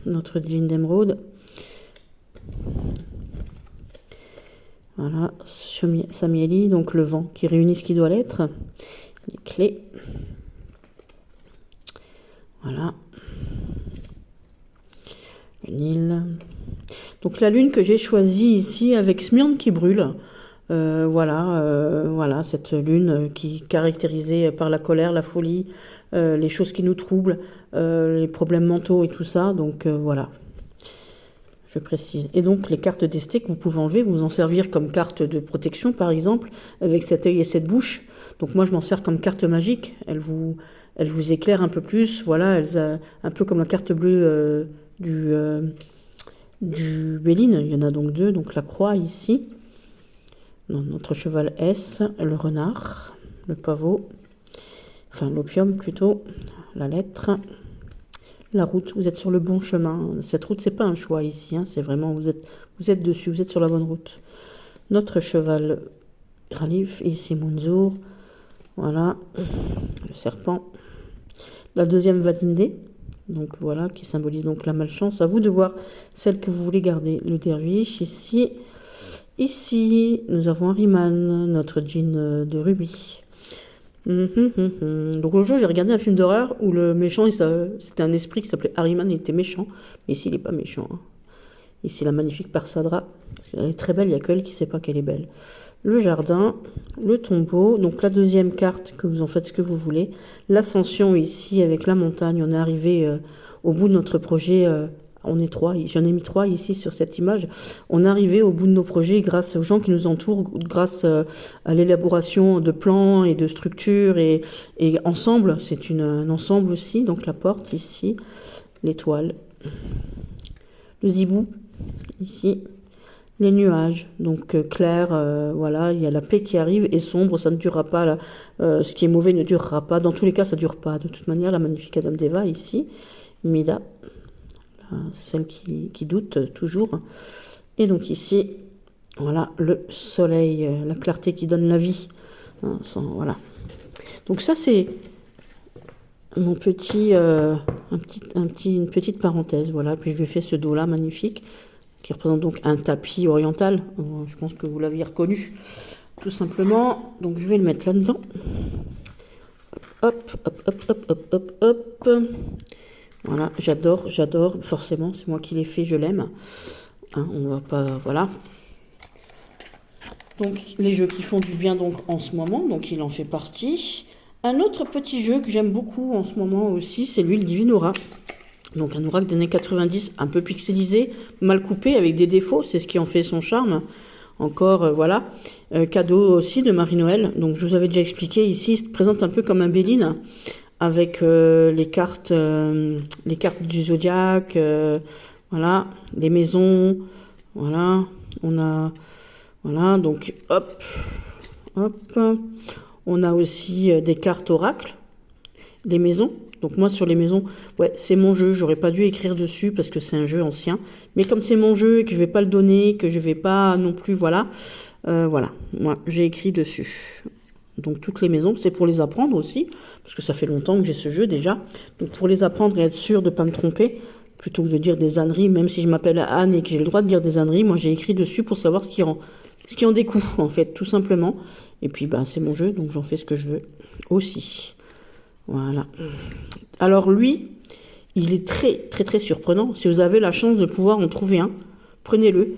Notre jean d'émeraude. Voilà. Samieli. Donc le vent qui réunit ce qui doit l'être. Les clés. Voilà. Le Nil. Donc la lune que j'ai choisie ici avec Smyrne qui brûle. Voilà, cette lune qui est caractérisée par la colère, la folie, les choses qui nous troublent, les problèmes mentaux et tout ça. Donc voilà, je précise. Et donc les cartes d'esté que vous pouvez enlever, vous en servir comme carte de protection par exemple, avec cet œil et cette bouche. Donc moi je m'en sers comme carte magique. Elle vous éclaire un peu plus. Voilà, un peu comme la carte bleue du Béline. Il y en a donc 2. Donc la croix ici. Notre cheval S, le renard, le pavot, enfin l'opium plutôt, la lettre, la route. Vous êtes sur le bon chemin. Cette route, c'est pas un choix ici, hein, c'est vraiment vous êtes dessus, vous êtes sur la bonne route. Notre cheval Ralif, ici Munzour, voilà, le serpent. La deuxième Valindé, donc voilà, qui symbolise donc la malchance. À vous de voir celle que vous voulez garder. Le derviche ici. Ici, nous avons Harriman, notre djinn de rubis. Donc le jour, j'ai regardé un film d'horreur où le méchant, c'était un esprit qui s'appelait Harriman, il était méchant. Mais ici, il n'est pas méchant. Hein. Ici, la magnifique Parsadra. Parce qu'elle est très belle, il n'y a qu'elle qui ne sait pas qu'elle est belle. Le jardin, le tombeau. Donc la deuxième carte, que vous en faites ce que vous voulez. L'ascension ici, avec la montagne. On est arrivé au bout de notre projet. On est 3, j'en ai mis 3 ici sur cette image. On est arrivé au bout de nos projets grâce aux gens qui nous entourent, grâce à l'élaboration de plans et de structures et ensemble, c'est un ensemble aussi. Donc la porte ici, l'étoile, le zibou ici, les nuages, donc clair, voilà, il y a la paix qui arrive et sombre, ça ne durera pas, ce qui est mauvais ne durera pas. Dans tous les cas, ça ne dure pas. De toute manière, la magnifique Adam Deva ici, Mida. Celle qui doute toujours. Et donc ici, voilà, le soleil, la clarté qui donne la vie. Hein, voilà. Donc ça, c'est mon une petite parenthèse. Voilà. Puis je lui ai fait ce dos-là magnifique, qui représente donc un tapis oriental. Je pense que vous l'aviez reconnu, tout simplement. Donc je vais le mettre là-dedans. Hop, hop, hop, hop, hop, hop, hop. Voilà, j'adore, forcément, c'est moi qui l'ai fait, je l'aime. Hein, on va pas, voilà. Donc, les jeux qui font du bien donc en ce moment, donc il en fait partie. Un autre petit jeu que j'aime beaucoup en ce moment aussi, c'est lui, le Divine Aura. Donc un oracle des années 90, un peu pixelisé, mal coupé, avec des défauts, c'est ce qui en fait son charme. Encore, voilà. Cadeau aussi de Marie-Noël. Donc je vous avais déjà expliqué, ici, il se présente un peu comme un Béline, avec les cartes du zodiaque, voilà, les maisons, voilà, on a, voilà, donc hop, on a aussi des cartes oracles, les maisons. Donc moi sur les maisons, ouais, c'est mon jeu, j'aurais pas dû écrire dessus parce que c'est un jeu ancien, mais comme c'est mon jeu et que je vais pas le donner, que je vais pas non plus, voilà, voilà, moi j'ai écrit dessus. Donc toutes les maisons, c'est pour les apprendre aussi, parce que ça fait longtemps que j'ai ce jeu déjà. Donc pour les apprendre et être sûr de ne pas me tromper, plutôt que de dire des âneries, même si je m'appelle Anne et que j'ai le droit de dire des âneries, moi j'ai écrit dessus pour savoir ce qui en découle, en fait, tout simplement. Et puis, ben, c'est mon jeu, donc j'en fais ce que je veux aussi. Voilà. Alors lui, il est très, très, très surprenant. Si vous avez la chance de pouvoir en trouver un, prenez-le.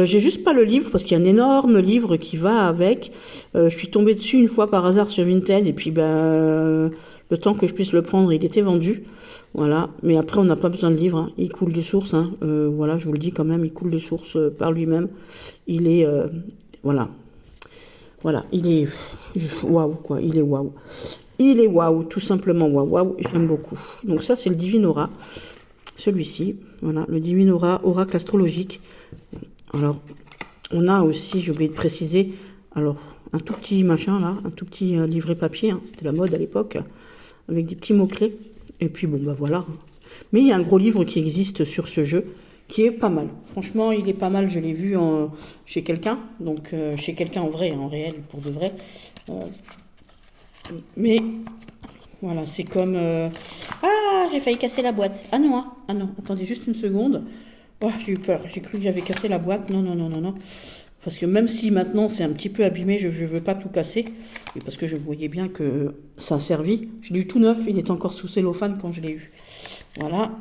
J'ai juste pas le livre parce qu'il y a un énorme livre qui va avec. Je suis tombée dessus une fois par hasard sur Vinted et puis ben le temps que je puisse le prendre, il était vendu. Voilà. Mais après, on n'a pas besoin de livre. Hein. Il coule de source. Hein. Voilà, je vous le dis quand même, il coule de source par lui-même. Il est voilà. Voilà, il est waouh quoi. Il est waouh. Il est waouh, tout simplement waouh, waouh. J'aime beaucoup. Donc ça, c'est le Divinaura. Celui-ci, voilà, le Divinaura, oracle astrologique. Alors, on a aussi, j'ai oublié de préciser, alors, un tout petit machin là, un tout petit livret papier, hein, c'était la mode à l'époque, avec des petits mots-clés. Et puis, bon, bah voilà. Mais il y a un gros livre qui existe sur ce jeu, qui est pas mal. Franchement, il est pas mal, je l'ai vu chez quelqu'un, donc chez quelqu'un en vrai, en réel, pour de vrai. Mais, voilà, c'est comme... Ah, j'ai failli casser la boîte. Ah non, hein. Ah non, attendez juste une seconde. Oh, j'ai eu peur, j'ai cru que j'avais cassé la boîte. Non, non, non, non, non. Parce que même si maintenant c'est un petit peu abîmé, je ne veux pas tout casser. Et parce que je voyais bien que ça a servi. Je l'ai eu tout neuf, il était encore sous cellophane quand je l'ai eu. Voilà.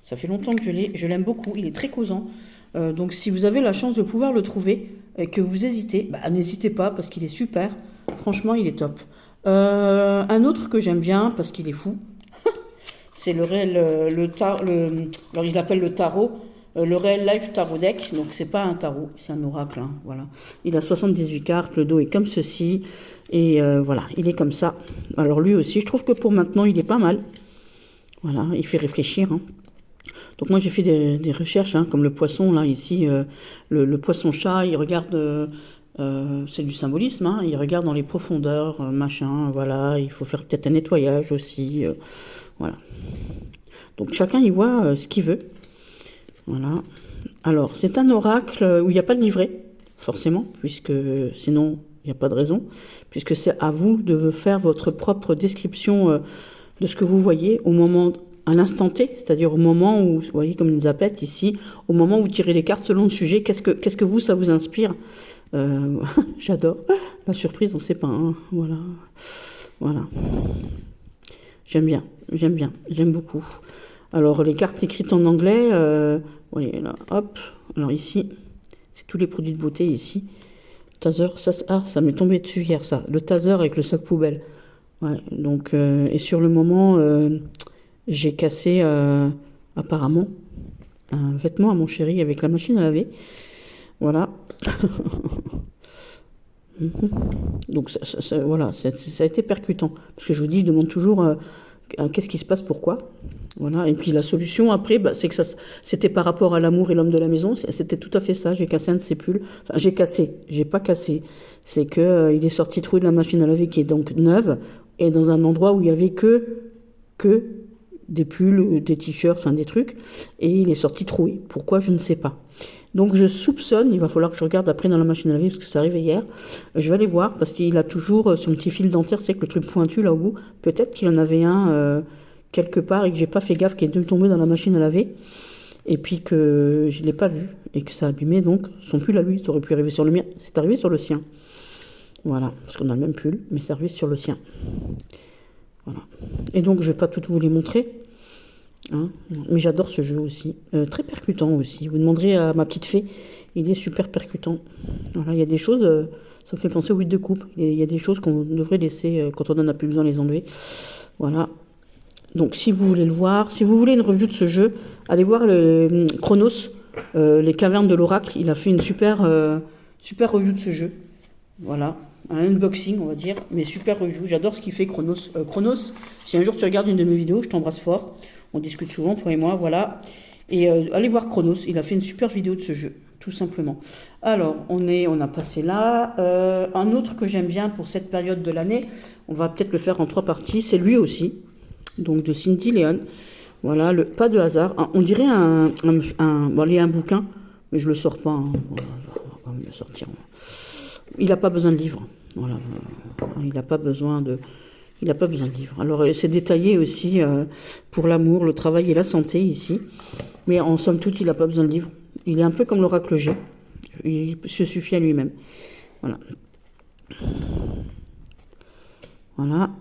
Ça fait longtemps que je l'ai. Je l'aime beaucoup, il est très causant. Donc si vous avez la chance de pouvoir le trouver et que vous hésitez, bah, n'hésitez pas parce qu'il est super. Franchement, il est top. Un autre que j'aime bien parce qu'il est fou. C'est le réel, alors il l'appelle le tarot, le Real Life Tarot Deck, donc c'est pas un tarot, c'est un oracle, hein, voilà. Il a 78 cartes, le dos est comme ceci, et voilà, il est comme ça. Alors lui aussi, je trouve que pour maintenant, il est pas mal. Voilà, il fait réfléchir, hein. Donc moi j'ai fait des recherches, hein, comme le poisson, là, ici, le poisson-chat, il regarde... c'est du symbolisme, hein, il regarde dans les profondeurs, machin, voilà, il faut faire peut-être un nettoyage aussi, voilà. Donc chacun y voit ce qu'il veut. Voilà. Alors, c'est un oracle où il n'y a pas de livret, forcément, puisque sinon, il n'y a pas de raison, puisque c'est à vous de faire votre propre description de ce que vous voyez au moment, à l'instant T, c'est-à-dire au moment où, vous voyez comme une zapette ici, au moment où vous tirez les cartes selon le sujet, qu'est-ce que vous, ça vous inspire. J'adore. La surprise, on ne sait pas, hein. Voilà. Voilà. J'aime bien, j'aime beaucoup. Alors, les cartes écrites en anglais, voyez là, hop. Alors ici, c'est tous les produits de beauté ici. Taser, ça m'est tombé dessus hier, ça. Le taser avec le sac poubelle. Ouais, donc, et sur le moment, j'ai cassé, apparemment, un vêtement à mon chéri avec la machine à laver. Voilà. Donc voilà, ça a été percutant. Parce que je vous dis, je demande toujours qu'est-ce qui se passe, pourquoi. Voilà. Et puis la solution après, bah, c'est que c'était par rapport à l'amour et l'homme de la maison. C'était tout à fait ça. J'ai cassé un de ses pulls. Enfin, j'ai pas cassé. C'est que il est sorti troué de la machine à laver qui est donc neuve et dans un endroit où il y avait que des pulls, des t-shirts, enfin des trucs. Et il est sorti troué. Pourquoi, je ne sais pas. Donc je soupçonne, il va falloir que je regarde après dans la machine à laver parce que ça arrivait hier. Je vais aller voir parce qu'il a toujours son petit fil dentaire, c'est que le truc pointu là au bout. Peut-être qu'il en avait un quelque part et que j'ai pas fait gaffe qu'il est tombé dans la machine à laver. Et puis que je l'ai pas vu et que ça a abîmé donc son pull à lui. Ça aurait pu arriver sur le mien, c'est arrivé sur le sien. Voilà, parce qu'on a le même pull, mais c'est arrivé sur le sien. Voilà. Et donc je vais pas tout vous les montrer. Hein, mais j'adore ce jeu aussi, très percutant aussi. Vous demanderez à ma petite fée, il est super percutant. Voilà, il y a des choses, ça me fait penser au 8 de coupe. Il y a des choses qu'on devrait laisser quand on en a plus besoin les enlever. Voilà. Donc si vous voulez le voir, si vous voulez une review de ce jeu, allez voir le Chronos, les cavernes de l'oracle. Il a fait une super review de ce jeu. Voilà, un unboxing on va dire, mais super review. J'adore ce qu'il fait Chronos. Chronos, si un jour tu regardes une de mes vidéos, je t'embrasse fort. On discute souvent, toi et moi, voilà. Et allez voir Chronos, il a fait une super vidéo de ce jeu, tout simplement. Alors, on a passé là. Un autre que j'aime bien pour cette période de l'année, on va peut-être le faire en 3 parties, c'est lui aussi, donc de Cindy Léon. Voilà, pas de hasard. On dirait bon, il y a un bouquin, mais je le sors pas. Hein. Voilà, on va quand même le sortir. Il n'a pas besoin de livre. Voilà, il n'a pas besoin de... Il n'a pas besoin de livre. Alors, c'est détaillé aussi pour l'amour, le travail et la santé ici. Mais en somme toute, il n'a pas besoin de livre. Il est un peu comme l'oracle G. Il se suffit à lui-même. Voilà. Voilà.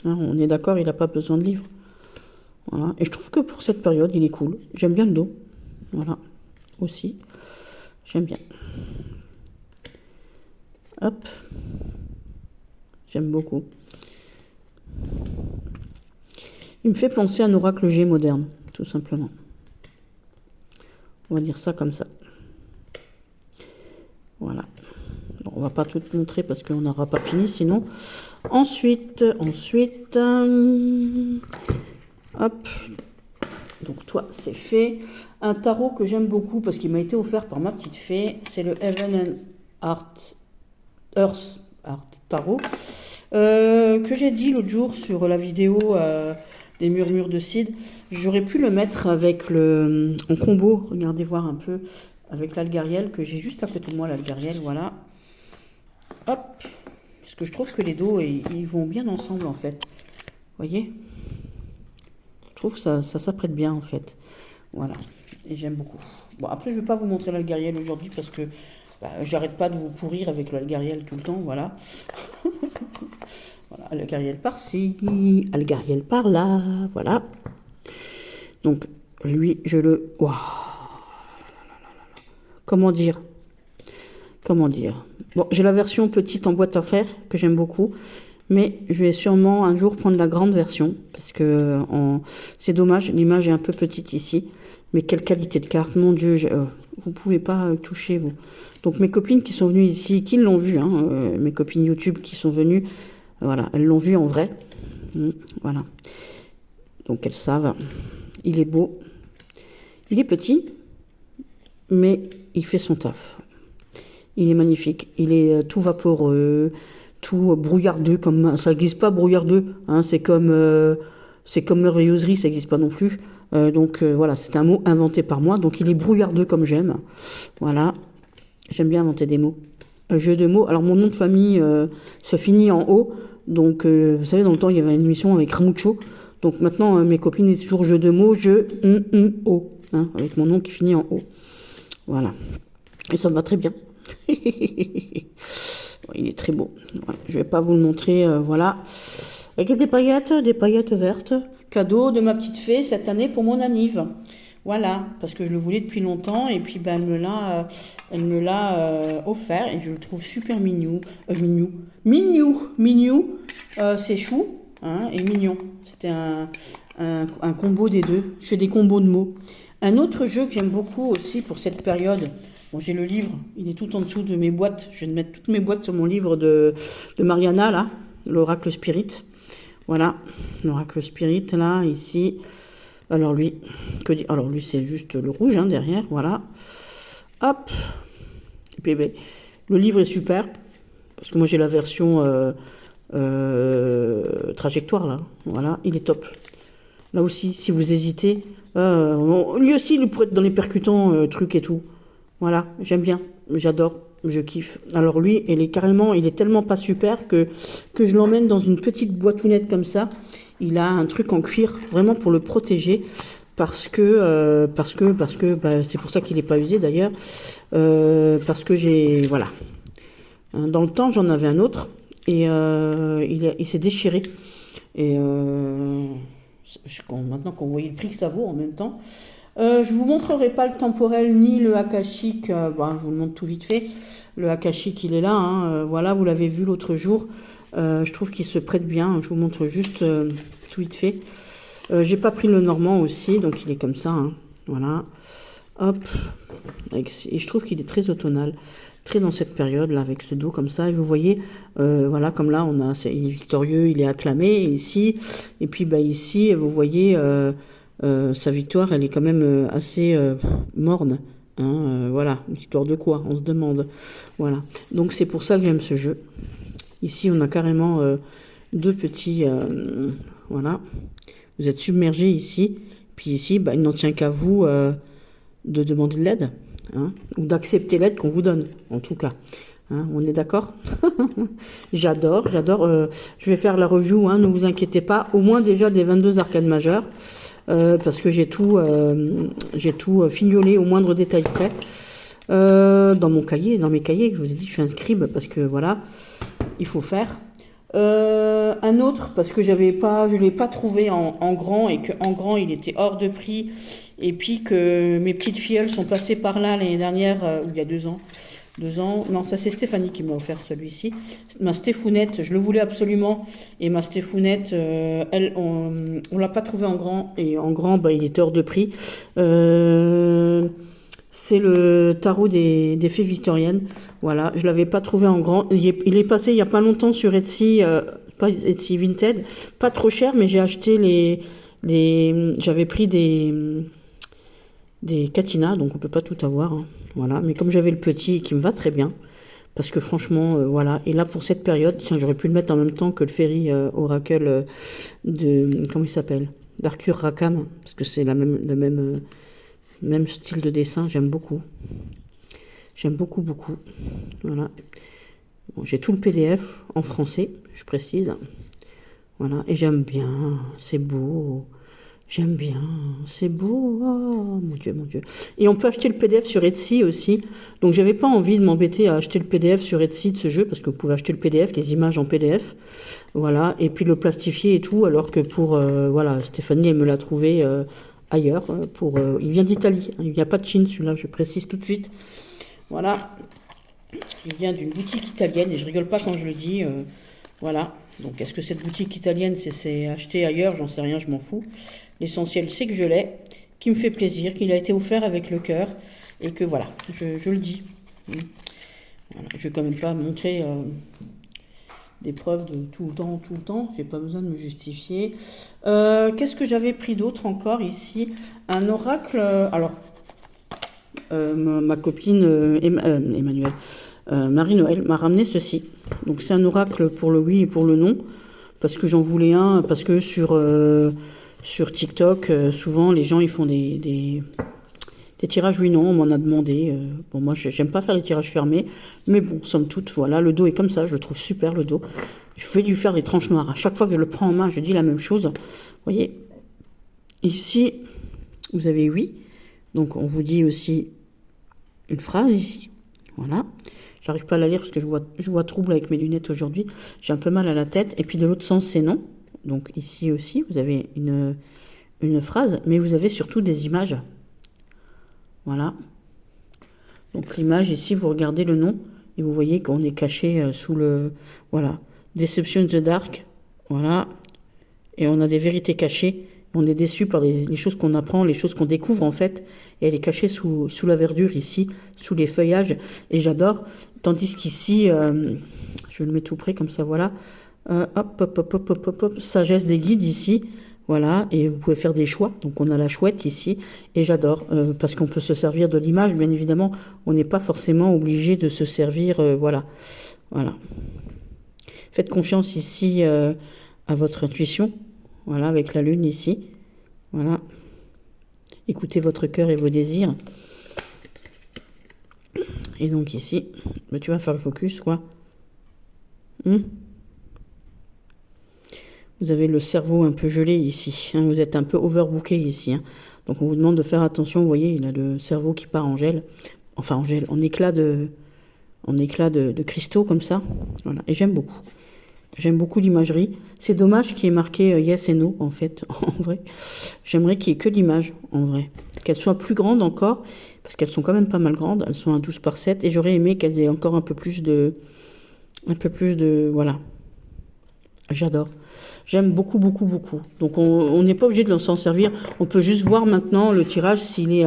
Hein, on est d'accord, il n'a pas besoin de livre. Voilà. Et je trouve que pour cette période, il est cool. J'aime bien le dos. Voilà. Aussi. J'aime bien. Hop. J'aime beaucoup. Il me fait penser à un oracle G moderne, tout simplement. On va dire ça comme ça. Voilà. Bon, on va pas tout montrer parce qu'on n'aura pas fini sinon. Ensuite, hop. Donc toi, c'est fait. Un tarot que j'aime beaucoup parce qu'il m'a été offert par ma petite fée, c'est le Heaven and Earth Art Tarot que j'ai dit l'autre jour sur la vidéo des murmures de Cid. J'aurais pu le mettre avec en combo. Regardez voir un peu avec l'algariel que j'ai juste à côté de moi, l'algariel. Voilà. Hop. Parce que je trouve que les dos ils vont bien ensemble en fait. Voyez. Je trouve que ça s'apprête bien en fait. Voilà. Et j'aime beaucoup. Bon, après, je ne vais pas vous montrer l'algariel aujourd'hui parce que j'arrête pas de vous pourrir avec l'algariel tout le temps. Voilà. Voilà. Algariel par-ci, algariel par-là. Voilà. Donc, lui, je le... Waouh. Comment dire? Bon, j'ai la version petite en boîte à faire que j'aime beaucoup. Mais je vais sûrement un jour prendre la grande version parce que c'est dommage, l'image est un peu petite ici. Mais quelle qualité de carte, mon Dieu, vous pouvez pas toucher vous. Donc mes copines qui sont venues ici, qui l'ont vu, hein, mes copines YouTube qui sont venues, voilà, elles l'ont vu en vrai. Voilà. Donc elles savent. Il est beau, il est petit, mais il fait son taf. Il est magnifique, il est tout vaporeux. Tout brouillardeux, comme ça n'existe pas brouillardeux, hein, c'est comme merveilleusserie, ça n'existe pas non plus. Donc voilà, c'est un mot inventé par moi, donc il est brouillardeux comme j'aime. Voilà, j'aime bien inventer des mots. Jeu de mots, alors mon nom de famille se finit en O, donc vous savez, dans le temps il y avait une émission avec Ramucho, donc maintenant mes copines disent toujours jeu de mots, O, hein, avec mon nom qui finit en O. Voilà, et ça me va très bien. Il est très beau. Voilà. Je vais pas vous le montrer, voilà. Avec des paillettes vertes. Cadeau de ma petite fée cette année pour mon anniv. Voilà, parce que je le voulais depuis longtemps et puis ben, elle me l'a offert et je le trouve super mignon. C'est chou hein, et mignon. C'était un combo des deux. Je fais des combos de mots. Un autre jeu que j'aime beaucoup aussi pour cette période. Bon, j'ai le livre, il est tout en dessous de mes boîtes. Je vais mettre toutes mes boîtes sur mon livre de Mariana, là, l'oracle spirit. Voilà, l'oracle spirit, là, ici. Alors lui, c'est juste le rouge, hein, derrière, voilà. Hop. Et puis, ben, le livre est super, parce que moi j'ai la version trajectoire, là. Voilà, il est top. Là aussi, si vous hésitez, lui aussi, il pourrait être dans les percutants, trucs et tout. Voilà, j'aime bien, j'adore, je kiffe. Alors lui, il est tellement pas super que je l'emmène dans une petite boîtounette comme ça. Il a un truc en cuir, vraiment pour le protéger, parce que bah, c'est pour ça qu'il n'est pas usé d'ailleurs, parce que voilà. Dans le temps, j'en avais un autre et il s'est déchiré. Et maintenant qu'on voyait le prix que ça vaut en même temps. Je vous montrerai pas le temporel ni le akashique, je vous le montre tout vite fait. Le akashique, il est là, hein, voilà, vous l'avez vu l'autre jour. Je trouve qu'il se prête bien, je vous montre juste tout vite fait. J'ai pas pris le normand aussi, donc il est comme ça, hein, voilà. Hop, et je trouve qu'il est très automnal, très dans cette période là, avec ce dos comme ça. Et vous voyez, voilà, comme là, il est victorieux, il est acclamé ici, et puis bah ici, vous voyez. Sa victoire, elle est quand même assez morne. Hein, voilà, une victoire de quoi? On se demande. Voilà. Donc c'est pour ça que j'aime ce jeu. Ici, on a carrément deux petits... voilà. Vous êtes submergés ici. Puis ici, bah, il n'en tient qu'à vous de demander de l'aide. hein, ou d'accepter l'aide qu'on vous donne, en tout cas. Hein, on est d'accord? J'adore, j'adore. Je vais faire la review, hein, ne vous inquiétez pas. Au moins déjà des 22 arcades majeures, parce que j'ai tout fignolé au moindre détail près. Dans mon cahier, dans mes cahiers, je vous ai dit, je suis un scribe, parce que voilà, il faut faire. Un autre, parce que je l'ai pas trouvé en grand, et qu'en grand, il était hors de prix, et puis que mes petites filleules sont passées par là l'année dernière, ou il y a 2 ans. 2 ans, non, ça c'est Stéphanie qui m'a offert celui-ci. Ma Stéphounette, je le voulais absolument, et ma Stéphounette, elle, on l'a pas trouvé en grand, et en grand, bah, il était hors de prix. C'est le tarot des fées victoriennes. Voilà, je l'avais pas trouvé en grand. Il est passé il y a pas longtemps sur Etsy, pas Etsy Vinted, pas trop cher, mais j'ai acheté j'avais pris des Katina, donc on peut pas tout avoir, hein. Voilà, mais comme j'avais le petit qui me va très bien, parce que franchement, voilà. Et là pour cette période, tiens, j'aurais pu le mettre en même temps que le Fairy Oracle comment il s'appelle, d'Arthur Rackham, parce que c'est le même style de dessin, j'aime beaucoup. J'aime beaucoup, beaucoup. Voilà. Bon, j'ai tout le PDF en français, je précise. Voilà, et j'aime bien, c'est beau. J'aime bien, c'est beau. Oh, mon Dieu, mon Dieu. Et on peut acheter le PDF sur Etsy aussi. Donc j'avais pas envie de m'embêter à acheter le PDF sur Etsy de ce jeu, parce que vous pouvez acheter le PDF, les images en PDF. Voilà, et puis le plastifier et tout, alors que pour, voilà, Stéphanie, elle me l'a trouvé ailleurs. Il vient d'Italie, hein, il vient pas de Chine, celui-là, je précise tout de suite. Voilà, il vient d'une boutique italienne, et je rigole pas quand je le dis. Voilà, donc est-ce que cette boutique italienne, c'est acheté ailleurs? J'en sais rien, je m'en fous. L'essentiel, c'est que je l'ai, qui me fait plaisir, qu'il a été offert avec le cœur, et que voilà, je le dis. Voilà, je vais quand même pas montrer des preuves de tout le temps, j'ai pas besoin de me justifier. Qu'est-ce que j'avais pris d'autre encore ici? Un oracle, alors, ma copine Emmanuelle, Marie-Noël m'a ramené ceci. Donc c'est un oracle pour le oui et pour le non, parce que j'en voulais un, parce que sur TikTok, souvent les gens ils font des tirages oui non, on m'en a demandé. Bon, moi j'aime pas faire les tirages fermés, mais bon, somme toute, voilà, le dos est comme ça, je le trouve super le dos. Je vais lui faire des tranches noires. À chaque fois que je le prends en main, je dis la même chose. Vous voyez, ici, vous avez oui, donc on vous dit aussi une phrase ici, voilà. J'arrive pas à la lire parce que je vois trouble avec mes lunettes aujourd'hui. J'ai un peu mal à la tête. Et puis de l'autre sens, c'est non. Donc ici aussi, vous avez une phrase, mais vous avez surtout des images. Voilà. Donc l'image, ici, vous regardez le nom et vous voyez qu'on est caché sous le... Voilà. Deception in the dark. Voilà. Et on a des vérités cachées. On est déçu par les choses qu'on apprend, les choses qu'on découvre en fait. Et elle est cachée sous la verdure ici, sous les feuillages. Et j'adore. Tandis qu'ici, je le mets tout près comme ça, voilà. Hop. Sagesse des guides ici. Voilà. Et vous pouvez faire des choix. Donc on a la chouette ici. Et j'adore. Parce qu'on peut se servir de l'image. Bien évidemment, on n'est pas forcément obligé de se servir. Voilà. Faites confiance ici à votre intuition. Voilà, avec la lune ici. Voilà. Écoutez votre cœur et vos désirs. Et donc ici, bah, tu vas faire le focus, quoi. Vous avez le cerveau un peu gelé ici. Hein, vous êtes un peu overbooké ici. Hein. Donc on vous demande de faire attention. Vous voyez, il a le cerveau qui part en gel. Enfin, en gel, en éclat de cristaux comme ça. Voilà. Et j'aime beaucoup. J'aime beaucoup l'imagerie. C'est dommage qu'il y ait marqué yes et no, en fait, en vrai. J'aimerais qu'il y ait que l'image, en vrai. Qu'elles soient plus grandes encore, parce qu'elles sont quand même pas mal grandes. Elles sont à 12 par 7. Et j'aurais aimé qu'elles aient encore un peu plus de... Voilà. J'adore. J'aime beaucoup, beaucoup, beaucoup. Donc on n'est pas obligé de s'en servir. On peut juste voir maintenant le tirage s'il est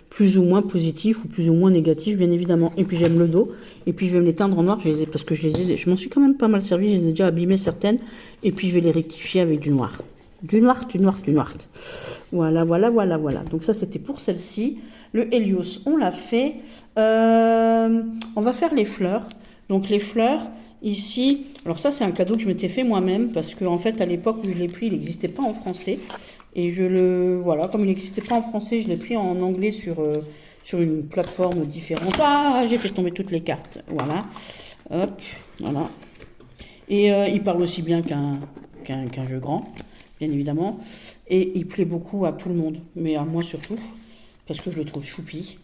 plus ou moins positif ou plus ou moins négatif, bien évidemment. Et puis j'aime le dos. Et puis je vais me les teindre en noir parce que je m'en suis quand même pas mal servi. J'ai déjà abîmé certaines. Et puis je vais les rectifier avec du noir. Du noir. Voilà. Donc ça c'était pour celle-ci. Le Hélios, on l'a fait. On va faire les fleurs. Donc les fleurs... Ici, alors ça c'est un cadeau que je m'étais fait moi-même parce qu'en fait à l'époque où je l'ai pris il n'existait pas en français et voilà, comme il n'existait pas en français je l'ai pris en anglais sur sur une plateforme différente. Ah, j'ai fait tomber toutes les cartes. Voilà. Hop, voilà. Et il parle aussi bien qu'un jeu grand, bien évidemment. Et il plaît beaucoup à tout le monde, mais à moi surtout, parce que je le trouve choupi.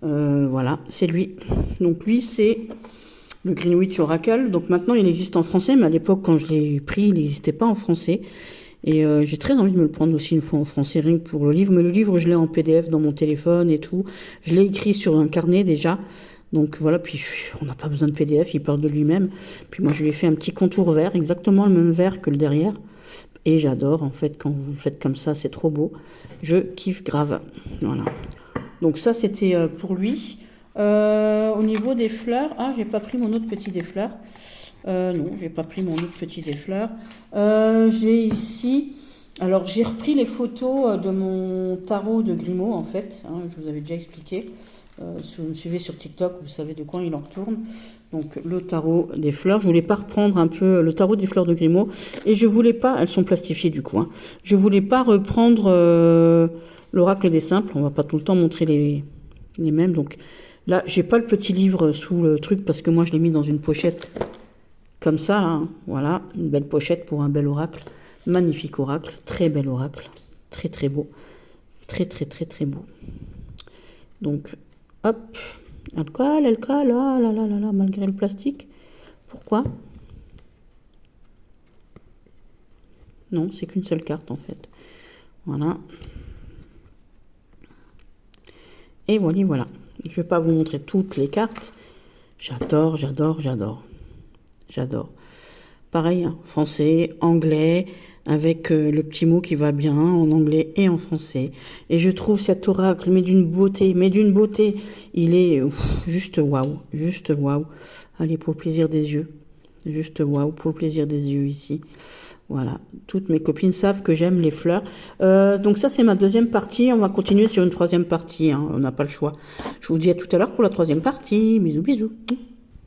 Voilà, c'est lui. Donc lui, c'est le Greenwich Oracle. Donc maintenant, il existe en français, mais à l'époque, quand je l'ai pris, il n'existait pas en français. Et j'ai très envie de me le prendre aussi une fois en français, rien que pour le livre. Mais le livre, je l'ai en PDF dans mon téléphone et tout. Je l'ai écrit sur un carnet déjà. Donc voilà, puis on n'a pas besoin de PDF, il parle de lui-même. Puis moi, je lui ai fait un petit contour vert, exactement le même vert que le derrière. Et j'adore, en fait, quand vous le faites comme ça, c'est trop beau. Je kiffe grave. Voilà. Donc ça, c'était pour lui. Au niveau des fleurs, ah, j'ai pas pris mon autre petit des fleurs. Non, j'ai pas pris mon autre petit des fleurs. J'ai ici, alors j'ai repris les photos de mon tarot de Grimaud en fait. Hein, je vous avais déjà expliqué. Si vous me suivez sur TikTok, vous savez de quoi il en retourne. Donc le tarot des fleurs. Je voulais pas reprendre un peu le tarot des fleurs de Grimaud et je voulais pas. Elles sont plastifiées du coup. Hein, je voulais pas reprendre l'oracle des simples. On va pas tout le temps montrer les mêmes. Donc là, j'ai pas le petit livre sous le truc parce que moi je l'ai mis dans une pochette. Comme ça, là, hein. Voilà, une belle pochette pour un bel oracle. Magnifique oracle, très bel oracle. Très très beau. Très très très très beau. Donc, hop. Elle colle, là, là, là, là, là, malgré le plastique. Pourquoi? Non, c'est qu'une seule carte en fait. Voilà. Et voilà, voilà. Je ne vais pas vous montrer toutes les cartes. J'adore, j'adore, j'adore. J'adore. Pareil, hein, français, anglais, avec le petit mot qui va bien en anglais et en français. Et je trouve cet oracle, mais d'une beauté. Il est juste waouh, juste waouh. Allez, pour le plaisir des yeux. Juste waouh, pour le plaisir des yeux ici. Voilà, toutes mes copines savent que j'aime les fleurs. Donc ça, c'est ma deuxième partie. On va continuer sur une troisième partie, hein. On n'a pas le choix. Je vous dis à tout à l'heure pour la troisième partie. Bisous, bisous.